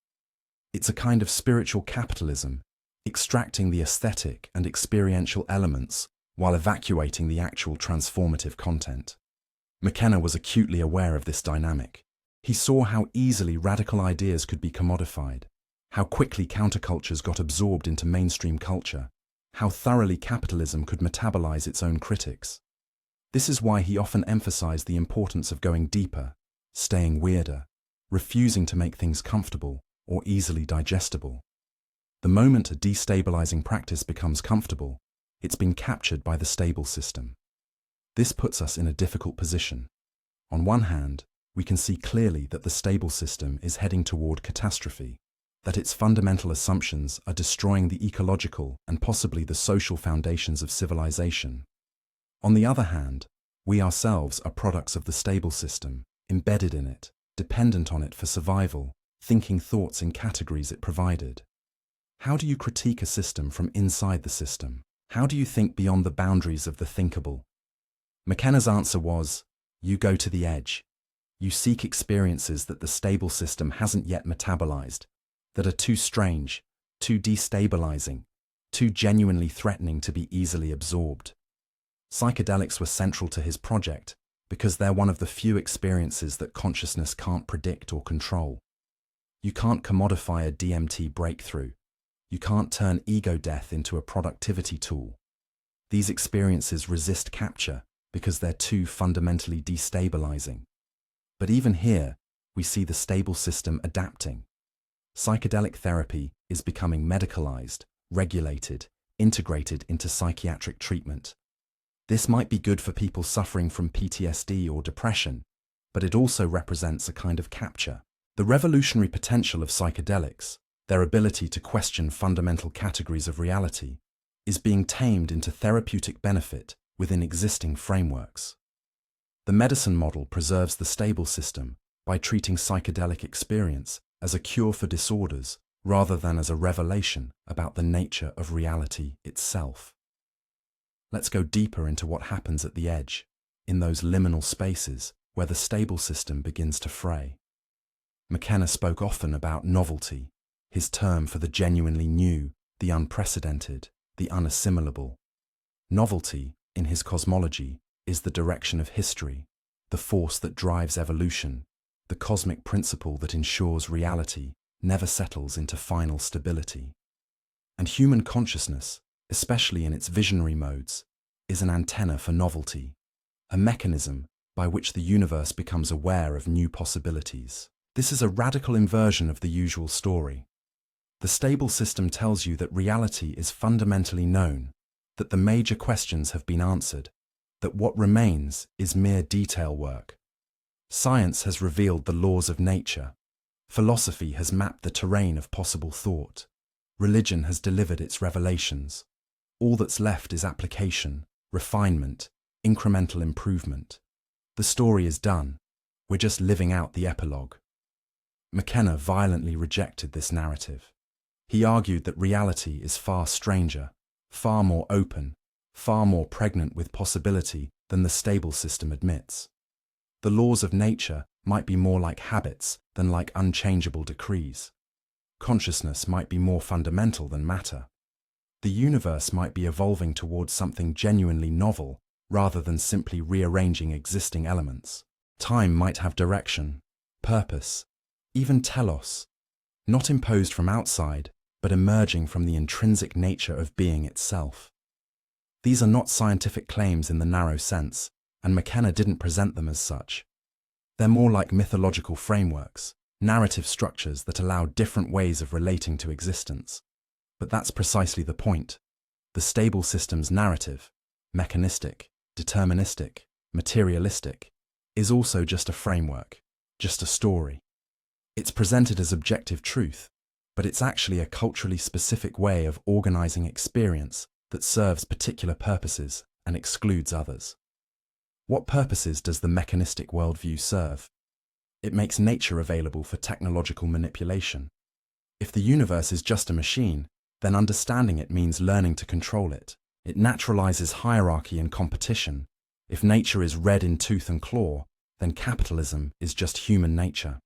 It's a kind of spiritual capitalism, extracting the aesthetic and experiential elements while evacuating the actual transformative content. McKenna was acutely aware of this dynamic. He saw how easily radical ideas could be commodified, how quickly countercultures got absorbed into mainstream culture, how thoroughly capitalism could metabolize its own critics. This is why he often emphasized the importance of going deeper, staying weirder, refusing to make things comfortable or easily digestible. The moment a destabilizing practice becomes comfortable, it's been captured by the stable system. This puts us in a difficult position. On one hand, we can see clearly that the stable system is heading toward catastrophe, that its fundamental assumptions are destroying the ecological and possibly the social foundations of civilization. On the other hand, we ourselves are products of the stable system, embedded in it, dependent on it for survival, thinking thoughts in categories it provided. How do you critique a system from inside the system? How do you think beyond the boundaries of the thinkable? McKenna's answer was, you go to the edge. You seek experiences that the stable system hasn't yet metabolized, that are too strange, too destabilizing, too genuinely threatening to be easily absorbed. Psychedelics were central to his project because they're one of the few experiences that consciousness can't predict or control. You can't commodify a DMT breakthrough. You can't turn ego death into a productivity tool. These experiences resist capture because they're too fundamentally destabilizing. But even here, we see the stable system adapting. Psychedelic therapy is becoming medicalized, regulated, integrated into psychiatric treatment. This might be good for people suffering from PTSD or depression, but it also represents a kind of capture. The revolutionary potential of psychedelics, their ability to question fundamental categories of reality, is being tamed into therapeutic benefit within existing frameworks. The medicine model preserves the stable system by treating psychedelic experience as a cure for disorders rather than as a revelation about the nature of reality itself. Let's go deeper into what happens at the edge, in those liminal spaces where the stable system begins to fray. McKenna spoke often about novelty, his term for the genuinely new, the unprecedented, the unassimilable. Novelty, in his cosmology, is the direction of history, the force that drives evolution, the cosmic principle that ensures reality never settles into final stability. And human consciousness, especially in its visionary modes, is an antenna for novelty, a mechanism by which the universe becomes aware of new possibilities. This is a radical inversion of the usual story. The stable system tells you that reality is fundamentally known, that the major questions have been answered, that what remains is mere detail work. Science has revealed the laws of nature. Philosophy has mapped the terrain of possible thought. Religion has delivered its revelations. All that's left is application, refinement, incremental improvement. The story is done. We're just living out the epilogue. McKenna violently rejected this narrative. He argued that reality is far stranger, far more open, far more pregnant with possibility than the stable system admits. The laws of nature might be more like habits than like unchangeable decrees. Consciousness might be more fundamental than matter. The universe might be evolving towards something genuinely novel rather than simply rearranging existing elements. Time might have direction, purpose, even telos, not imposed from outside, but emerging from the intrinsic nature of being itself. These are not scientific claims in the narrow sense, and McKenna didn't present them as such. They're more like mythological frameworks, narrative structures that allow different ways of relating to existence. But that's precisely the point. The stable system's narrative, mechanistic, deterministic, materialistic, is also just a framework, just a story. It's presented as objective truth, but it's actually a culturally specific way of organizing experience that serves particular purposes and excludes others. What purposes does the mechanistic worldview serve? It makes nature available for technological manipulation. If the universe is just a machine, then understanding it means learning to control it. It naturalizes hierarchy and competition. If nature is red in tooth and claw, then capitalism is just human nature.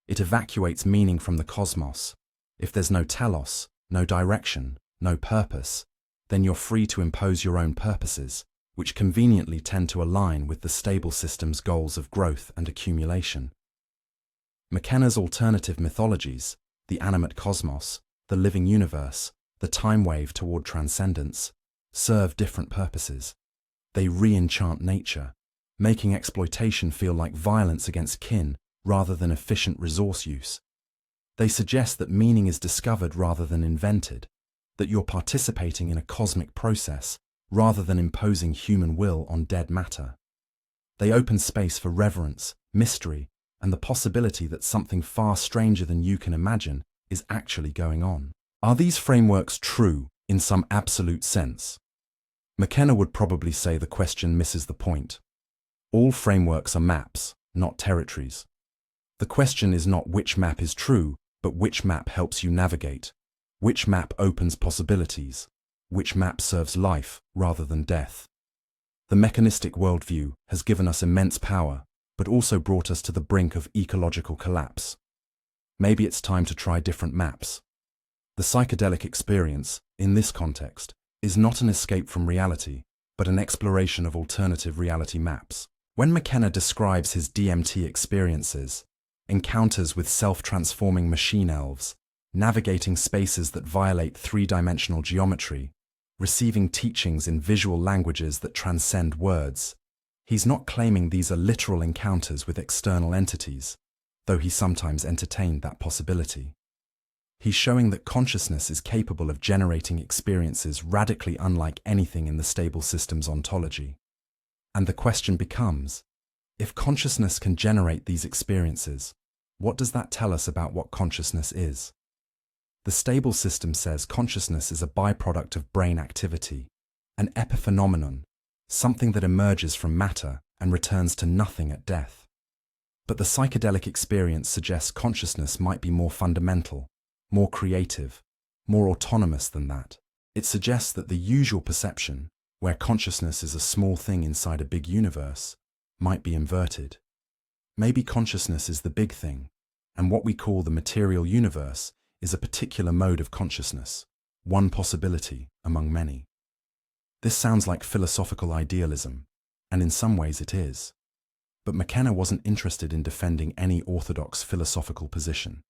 It evacuates meaning from the cosmos. If there's no telos, no direction, no purpose, then you're free to impose your own purposes, which conveniently tend to align with the stable system's goals of growth and accumulation. McKenna's alternative mythologies, the animate cosmos, the living universe, the time wave toward transcendence, serve different purposes. They re-enchant nature, making exploitation feel like violence against kin rather than efficient resource use. They suggest that meaning is discovered rather than invented, that you're participating in a cosmic process rather than imposing human will on dead matter. They open space for reverence, mystery, and the possibility that something far stranger than you can imagine is actually going on. Are these frameworks true in some absolute sense? McKenna would probably say the question misses the point. All frameworks are maps, not territories. The question is not which map is true, but which map helps you navigate, which map opens possibilities, which map serves life rather than death. The mechanistic worldview has given us immense power, but also brought us to the brink of ecological collapse. Maybe it's time to try different maps. The psychedelic experience, in this context, is not an escape from reality, but an exploration of alternative reality maps. When McKenna describes his DMT experiences, encounters with self-transforming machine elves, navigating spaces that violate three-dimensional geometry, receiving teachings in visual languages that transcend words, he's not claiming these are literal encounters with external entities, though he sometimes entertained that possibility. He's showing that consciousness is capable of generating experiences radically unlike anything in the stable system's ontology. And the question becomes, if consciousness can generate these experiences, what does that tell us about what consciousness is? The stable system says consciousness is a byproduct of brain activity, an epiphenomenon, something that emerges from matter and returns to nothing at death. But the psychedelic experience suggests consciousness might be more fundamental, more creative, more autonomous than that. It suggests that the usual perception, where consciousness is a small thing inside a big universe, might be inverted. Maybe consciousness is the big thing, and what we call the material universe is a particular mode of consciousness, one possibility among many. This sounds like philosophical idealism, and in some ways it is. But McKenna wasn't interested in defending any orthodox philosophical position.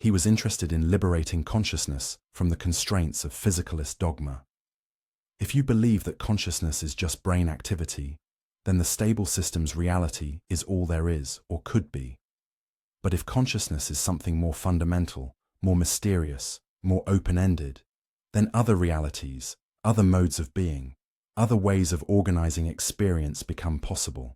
He was interested in liberating consciousness from the constraints of physicalist dogma. If you believe that consciousness is just brain activity, then the stable system's reality is all there is or could be. But if consciousness is something more fundamental, more mysterious, more open-ended, then other realities, other modes of being, other ways of organizing experience become possible.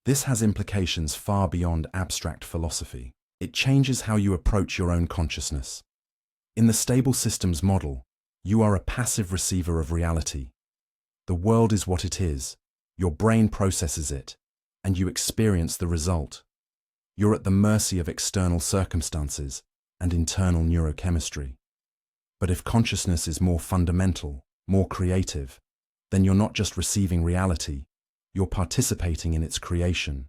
This has implications far beyond abstract philosophy. It changes how you approach your own consciousness. In the stable systems model, you are a passive receiver of reality. The world is what it is, your brain processes it, and you experience the result. You're at the mercy of external circumstances and internal neurochemistry. But if consciousness is more fundamental, more creative, then you're not just receiving reality, you're participating in its creation.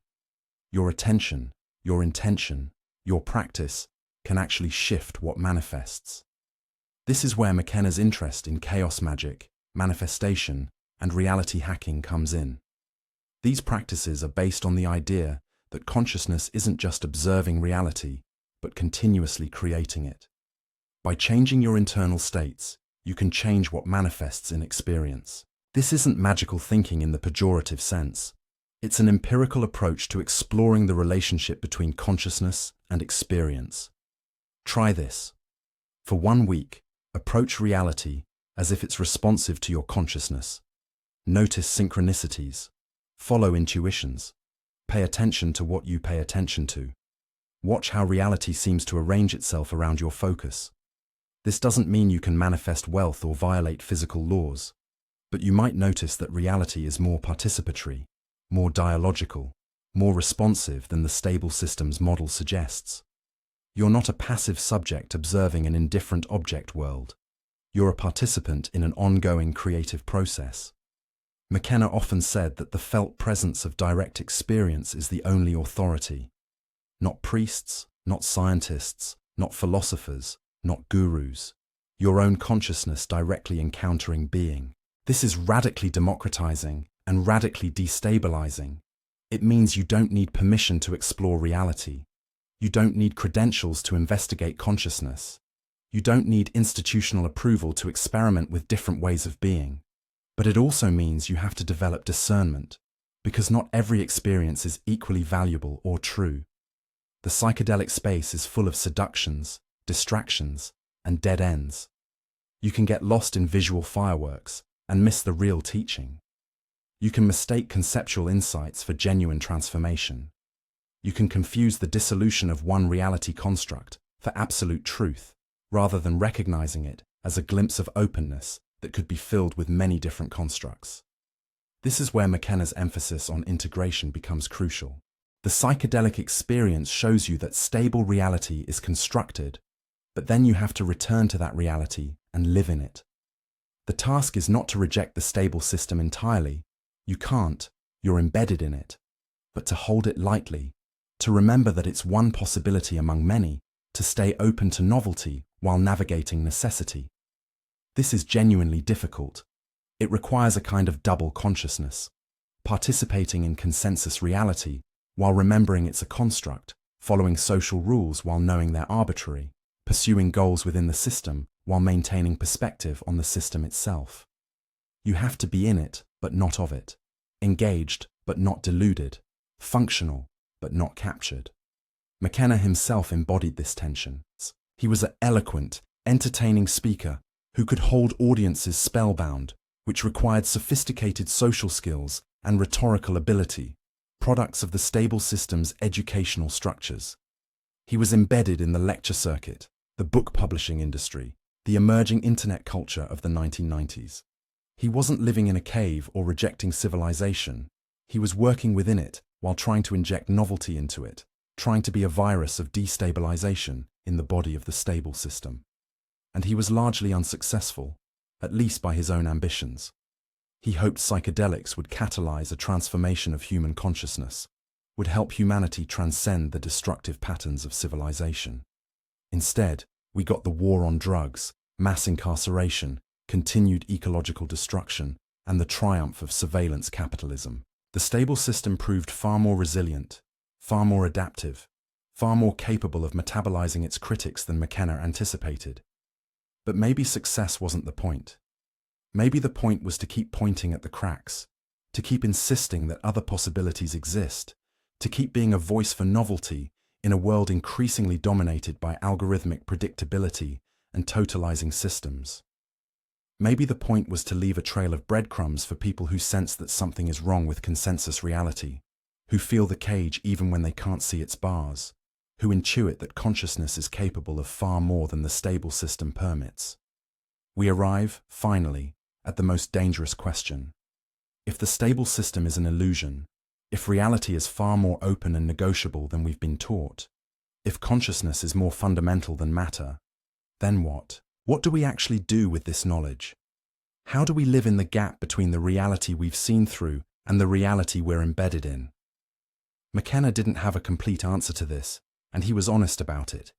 Your attention, your intention, your practice can actually shift what manifests. This is where McKenna's interest in chaos magic, manifestation, and reality hacking comes in. These practices are based on the idea that consciousness isn't just observing reality, but continuously creating it. By changing your internal states, you can change what manifests in experience. This isn't magical thinking in the pejorative sense. It's an empirical approach to exploring the relationship between consciousness and experience. Try this. For 1 week, approach reality as if it's responsive to your consciousness. Notice synchronicities. Follow intuitions. Pay attention to what you pay attention to. Watch how reality seems to arrange itself around your focus. This doesn't mean you can manifest wealth or violate physical laws, but you might notice that reality is more participatory, more dialogical, more responsive than the stable systems model suggests. You're not a passive subject observing an indifferent object world. You're a participant in an ongoing creative process. McKenna often said that the felt presence of direct experience is the only authority. Not priests, not scientists, not philosophers, not gurus. Your own consciousness directly encountering being. This is radically democratizing and radically destabilizing. It means you don't need permission to explore reality. You don't need credentials to investigate consciousness. You don't need institutional approval to experiment with different ways of being. But it also means you have to develop discernment, because not every experience is equally valuable or true. The psychedelic space is full of seductions, distractions, and dead ends. You can get lost in visual fireworks and miss the real teaching. You can mistake conceptual insights for genuine transformation. You can confuse the dissolution of one reality construct for absolute truth, rather than recognizing it as a glimpse of openness that could be filled with many different constructs. This is where McKenna's emphasis on integration becomes crucial. The psychedelic experience shows you that stable reality is constructed, but then you have to return to that reality and live in it. The task is not to reject the stable system entirely. You can't, you're embedded in it. But to hold it lightly, to remember that it's one possibility among many, to stay open to novelty while navigating necessity. This is genuinely difficult. It requires a kind of double consciousness, participating in consensus reality while remembering it's a construct, following social rules while knowing they're arbitrary, pursuing goals within the system while maintaining perspective on the system itself. You have to be in it, but not of it, engaged, but not deluded, functional, but not captured. McKenna himself embodied this tension. He was an eloquent, entertaining speaker who could hold audiences spellbound, which required sophisticated social skills and rhetorical ability, products of the stable system's educational structures. He was embedded in the lecture circuit, the book publishing industry, the emerging internet culture of the 1990s. He wasn't living in a cave or rejecting civilization. He was working within it while trying to inject novelty into it, trying to be a virus of destabilization in the body of the stable system. And he was largely unsuccessful, at least by his own ambitions. He hoped psychedelics would catalyze a transformation of human consciousness, would help humanity transcend the destructive patterns of civilization. Instead, we got the war on drugs, mass incarceration, continued ecological destruction, and the triumph of surveillance capitalism. The stable system proved far more resilient, far more adaptive, far more capable of metabolizing its critics than McKenna anticipated. But maybe success wasn't the point. Maybe the point was to keep pointing at the cracks, to keep insisting that other possibilities exist, to keep being a voice for novelty in a world increasingly dominated by algorithmic predictability and totalizing systems. Maybe the point was to leave a trail of breadcrumbs for people who sense that something is wrong with consensus reality, who feel the cage even when they can't see its bars, who intuit that consciousness is capable of far more than the stable system permits. We arrive, finally, at the most dangerous question. If the stable system is an illusion, if reality is far more open and negotiable than we've been taught, if consciousness is more fundamental than matter, then what? What do we actually do with this knowledge? How do we live in the gap between the reality we've seen through and the reality we're embedded in? McKenna didn't have a complete answer to this, and he was honest about it.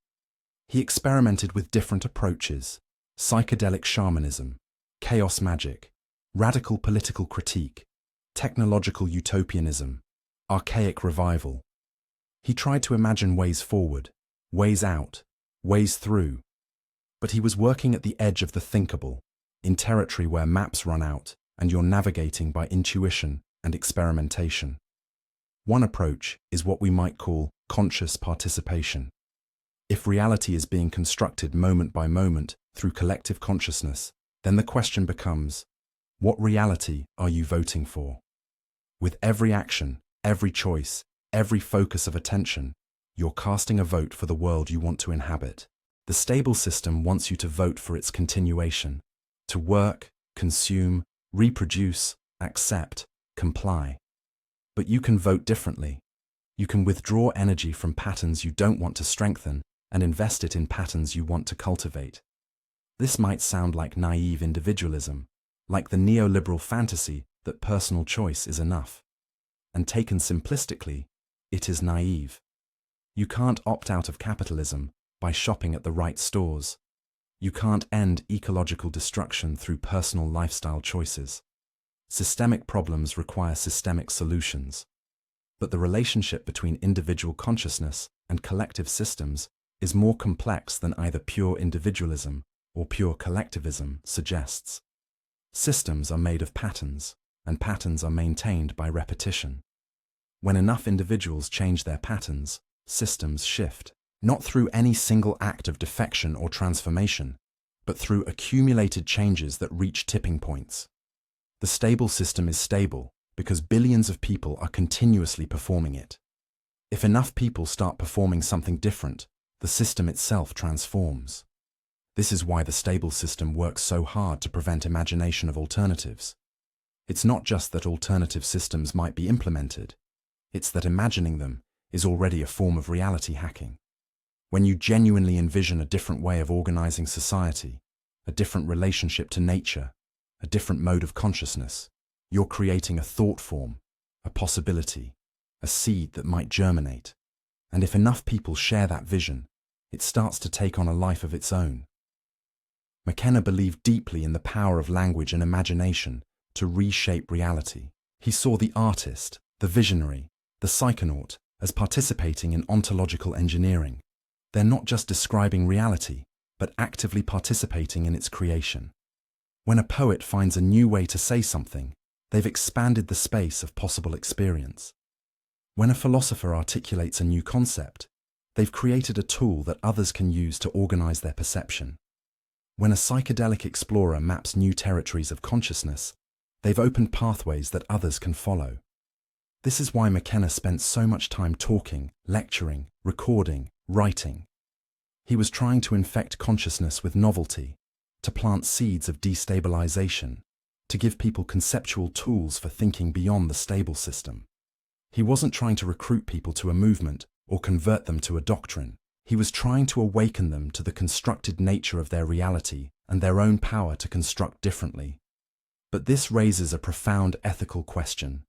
He experimented with different approaches: psychedelic shamanism, chaos magic, radical political critique, technological utopianism, archaic revival. He tried to imagine ways forward, ways out, ways through. But he was working at the edge of the thinkable, in territory where maps run out and you're navigating by intuition and experimentation. One approach is what we might call conscious participation. If reality is being constructed moment by moment through collective consciousness, then the question becomes, what reality are you voting for? With every action, every choice, every focus of attention, you're casting a vote for the world you want to inhabit. The stable system wants you to vote for its continuation, to work, consume, reproduce, accept, comply. But you can vote differently. You can withdraw energy from patterns you don't want to strengthen and invest it in patterns you want to cultivate. This might sound like naive individualism, like the neoliberal fantasy that personal choice is enough. And taken simplistically, it is naive. You can't opt out of capitalism by shopping at the right stores. You can't end ecological destruction through personal lifestyle choices. Systemic problems require systemic solutions. But the relationship between individual consciousness and collective systems is more complex than either pure individualism or pure collectivism suggests. Systems are made of patterns, and patterns are maintained by repetition. When enough individuals change their patterns, systems shift, not through any single act of defection or transformation, but through accumulated changes that reach tipping points. The stable system is stable because billions of people are continuously performing it. If enough people start performing something different, the system itself transforms. This is why the stable system works so hard to prevent imagination of alternatives. It's not just that alternative systems might be implemented, it's that imagining them is already a form of reality hacking. When you genuinely envision a different way of organizing society, a different relationship to nature, a different mode of consciousness, you're creating a thought form, a possibility, a seed that might germinate. And if enough people share that vision, it starts to take on a life of its own. McKenna believed deeply in the power of language and imagination to reshape reality. He saw the artist, the visionary, the psychonaut as participating in ontological engineering. They're not just describing reality, but actively participating in its creation. When a poet finds a new way to say something, they've expanded the space of possible experience. When a philosopher articulates a new concept, they've created a tool that others can use to organize their perception. When a psychedelic explorer maps new territories of consciousness, they've opened pathways that others can follow. This is why McKenna spent so much time talking, lecturing, recording, writing. He was trying to infect consciousness with novelty, to plant seeds of destabilization, to give people conceptual tools for thinking beyond the stable system. He wasn't trying to recruit people to a movement or convert them to a doctrine. He was trying to awaken them to the constructed nature of their reality and their own power to construct differently. But this raises a profound ethical question.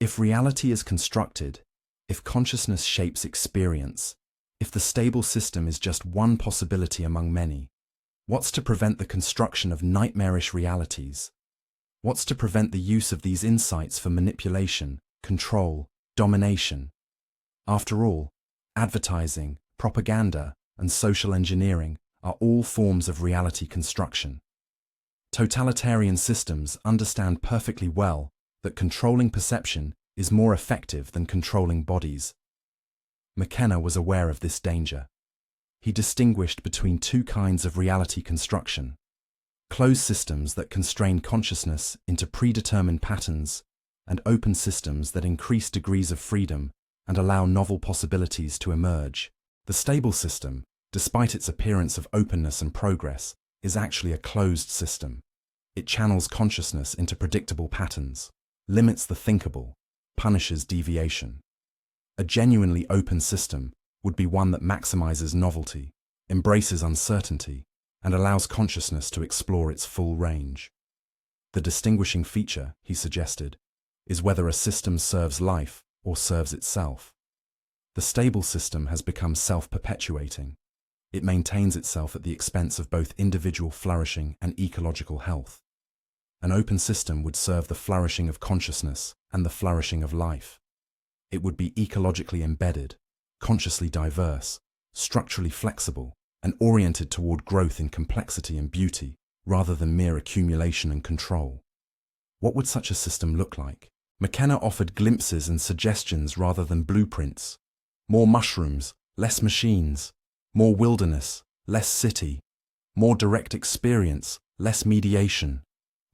If reality is constructed, if consciousness shapes experience, if the stable system is just one possibility among many, what's to prevent the construction of nightmarish realities? What's to prevent the use of these insights for manipulation, control, domination? After all, advertising, propaganda, and social engineering are all forms of reality construction. Totalitarian systems understand perfectly well that controlling perception is more effective than controlling bodies. McKenna was aware of this danger. He distinguished between two kinds of reality construction: closed systems that constrain consciousness into predetermined patterns, and open systems that increase degrees of freedom and allow novel possibilities to emerge. The stable system, despite its appearance of openness and progress, is actually a closed system. It channels consciousness into predictable patterns, limits the thinkable, punishes deviation. A genuinely open system would be one that maximizes novelty, embraces uncertainty, and allows consciousness to explore its full range. The distinguishing feature, he suggested, is whether a system serves life or serves itself. The stable system has become self-perpetuating. It maintains itself at the expense of both individual flourishing and ecological health. An open system would serve the flourishing of consciousness and the flourishing of life. It would be ecologically embedded, consciously diverse, structurally flexible, and oriented toward growth in complexity and beauty, rather than mere accumulation and control. What would such a system look like? McKenna offered glimpses and suggestions rather than blueprints. More mushrooms, less machines. More wilderness, less city. More direct experience, less mediation.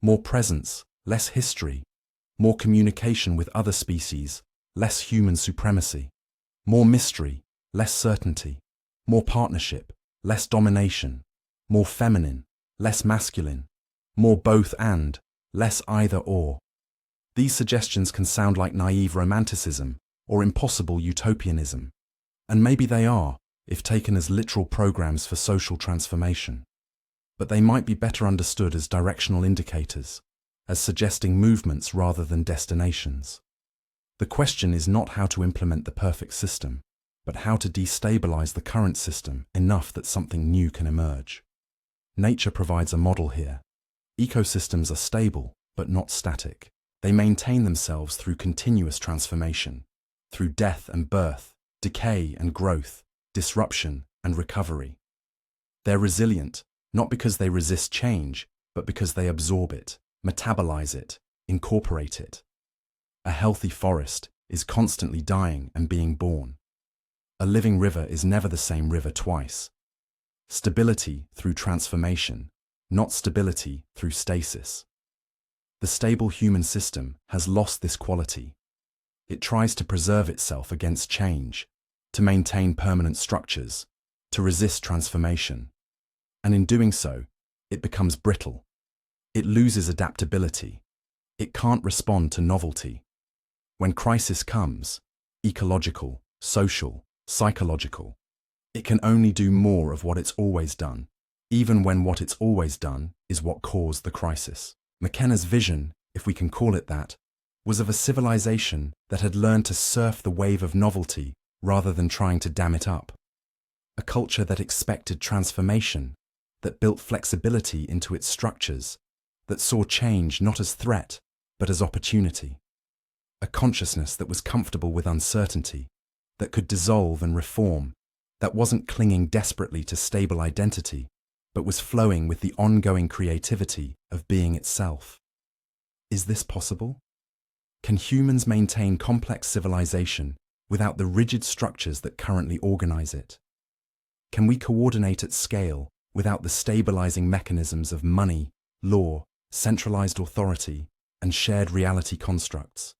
More presence, less history. More communication with other species, less human supremacy. More mystery, less certainty, more partnership, less domination, more feminine, less masculine, more both and, less either or. These suggestions can sound like naive romanticism or impossible utopianism, and maybe they are, if taken as literal programs for social transformation. But they might be better understood as directional indicators, as suggesting movements rather than destinations. The question is not how to implement the perfect system, but how to destabilize the current system enough that something new can emerge. Nature provides a model here. Ecosystems are stable, but not static. They maintain themselves through continuous transformation, through death and birth, decay and growth, disruption and recovery. They're resilient, not because they resist change, but because they absorb it, metabolize it, incorporate it. A healthy forest is constantly dying and being born. A living river is never the same river twice. Stability through transformation, not stability through stasis. The stable human system has lost this quality. It tries to preserve itself against change, to maintain permanent structures, to resist transformation. And in doing so, it becomes brittle. It loses adaptability. It can't respond to novelty. When crisis comes, ecological, social, psychological, it can only do more of what it's always done, even when what it's always done is what caused the crisis. McKenna's vision, if we can call it that, was of a civilization that had learned to surf the wave of novelty rather than trying to dam it up. A culture that expected transformation, that built flexibility into its structures, that saw change not as threat, but as opportunity. A consciousness that was comfortable with uncertainty, that could dissolve and reform, that wasn't clinging desperately to stable identity, but was flowing with the ongoing creativity of being itself. Is this possible? Can humans maintain complex civilization without the rigid structures that currently organize it? Can we coordinate at scale without the stabilizing mechanisms of money, law, centralized authority, and shared reality constructs?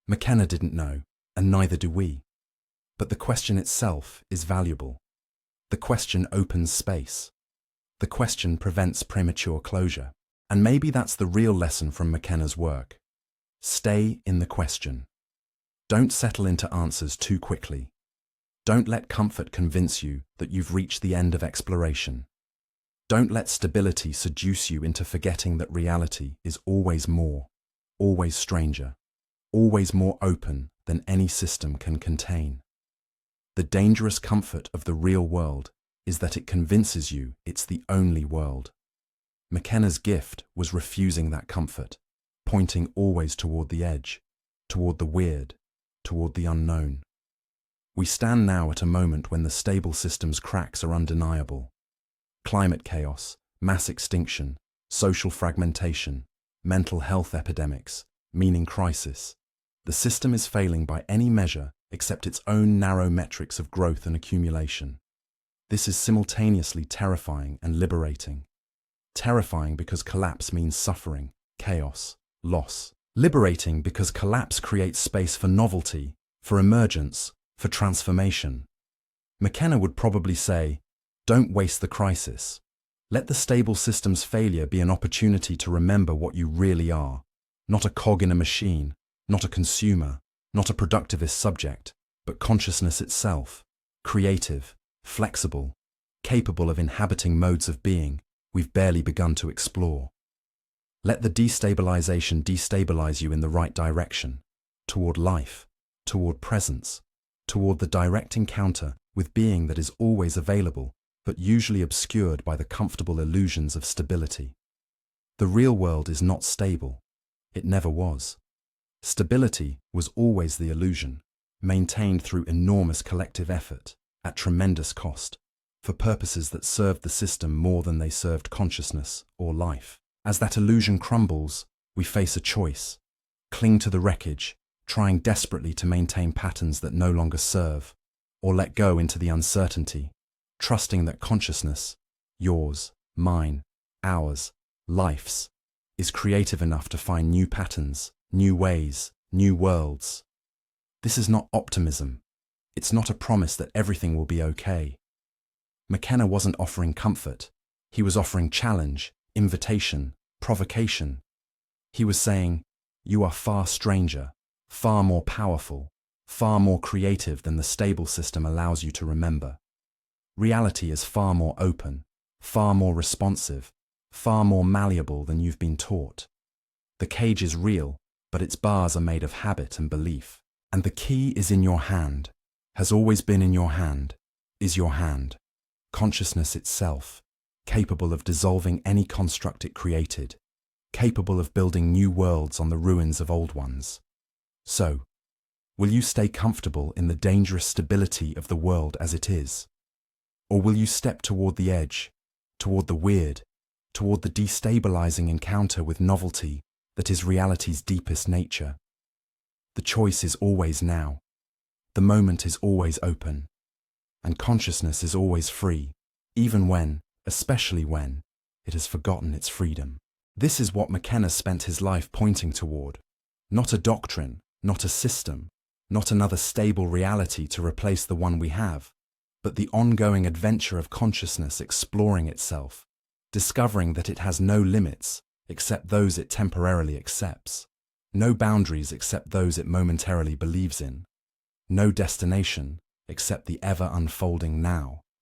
McKenna didn't know, and neither do we. But the question itself is valuable. The question opens space. The question prevents premature closure. And maybe that's the real lesson from McKenna's work. Stay in the question. Don't settle into answers too quickly. Don't let comfort convince you that you've reached the end of exploration. Don't let stability seduce you into forgetting that reality is always more, always stranger, always more open than any system can contain. The dangerous comfort of the real world is that it convinces you it's the only world. McKenna's gift was refusing that comfort, pointing always toward the edge, toward the weird, toward the unknown. We stand now at a moment when the stable system's cracks are undeniable. Climate chaos, mass extinction, social fragmentation, mental health epidemics, meaning crisis. The system is failing by any measure except its own narrow metrics of growth and accumulation. This is simultaneously terrifying and liberating. Terrifying because collapse means suffering, chaos, loss. Liberating because collapse creates space for novelty, for emergence, for transformation. McKenna would probably say, don't waste the crisis. Let the stable system's failure be an opportunity to remember what you really are. Not a cog in a machine, not a consumer, not a productivist subject, but consciousness itself, creative, flexible, capable of inhabiting modes of being we've barely begun to explore. Let the destabilization destabilize you in the right direction, toward life, toward presence, toward the direct encounter with being that is always available, but usually obscured by the comfortable illusions of stability. The real world is not stable. It never was. Stability was always the illusion, maintained through enormous collective effort, at tremendous cost, for purposes that served the system more than they served consciousness or life. As that illusion crumbles, we face a choice. Cling to the wreckage, trying desperately to maintain patterns that no longer serve, or let go into the uncertainty, trusting that consciousness, yours, mine, ours, life's, is creative enough to find new patterns, new ways, new worlds. This is not optimism. It's not a promise that everything will be okay. McKenna wasn't offering comfort. He was offering challenge, invitation, provocation. He was saying, you are far stranger, far more powerful, far more creative than the stable system allows you to remember. Reality is far more open, far more responsive, far more malleable than you've been taught. The cage is real, but its bars are made of habit and belief. And the key is in your hand, has always been in your hand, is your hand. Consciousness itself, capable of dissolving any construct it created, capable of building new worlds on the ruins of old ones. So, will you stay comfortable in the dangerous stability of the world as it is? Or will you step toward the edge, toward the weird, toward the destabilizing encounter with novelty that is reality's deepest nature? The choice is always now. The moment is always open. And consciousness is always free, even when, especially when, it has forgotten its freedom. This is what McKenna spent his life pointing toward. Not a doctrine, not a system, not another stable reality to replace the one we have, but the ongoing adventure of consciousness exploring itself, discovering that it has no limits except those it temporarily accepts, no boundaries except those it momentarily believes in, no destination except the ever-unfolding now.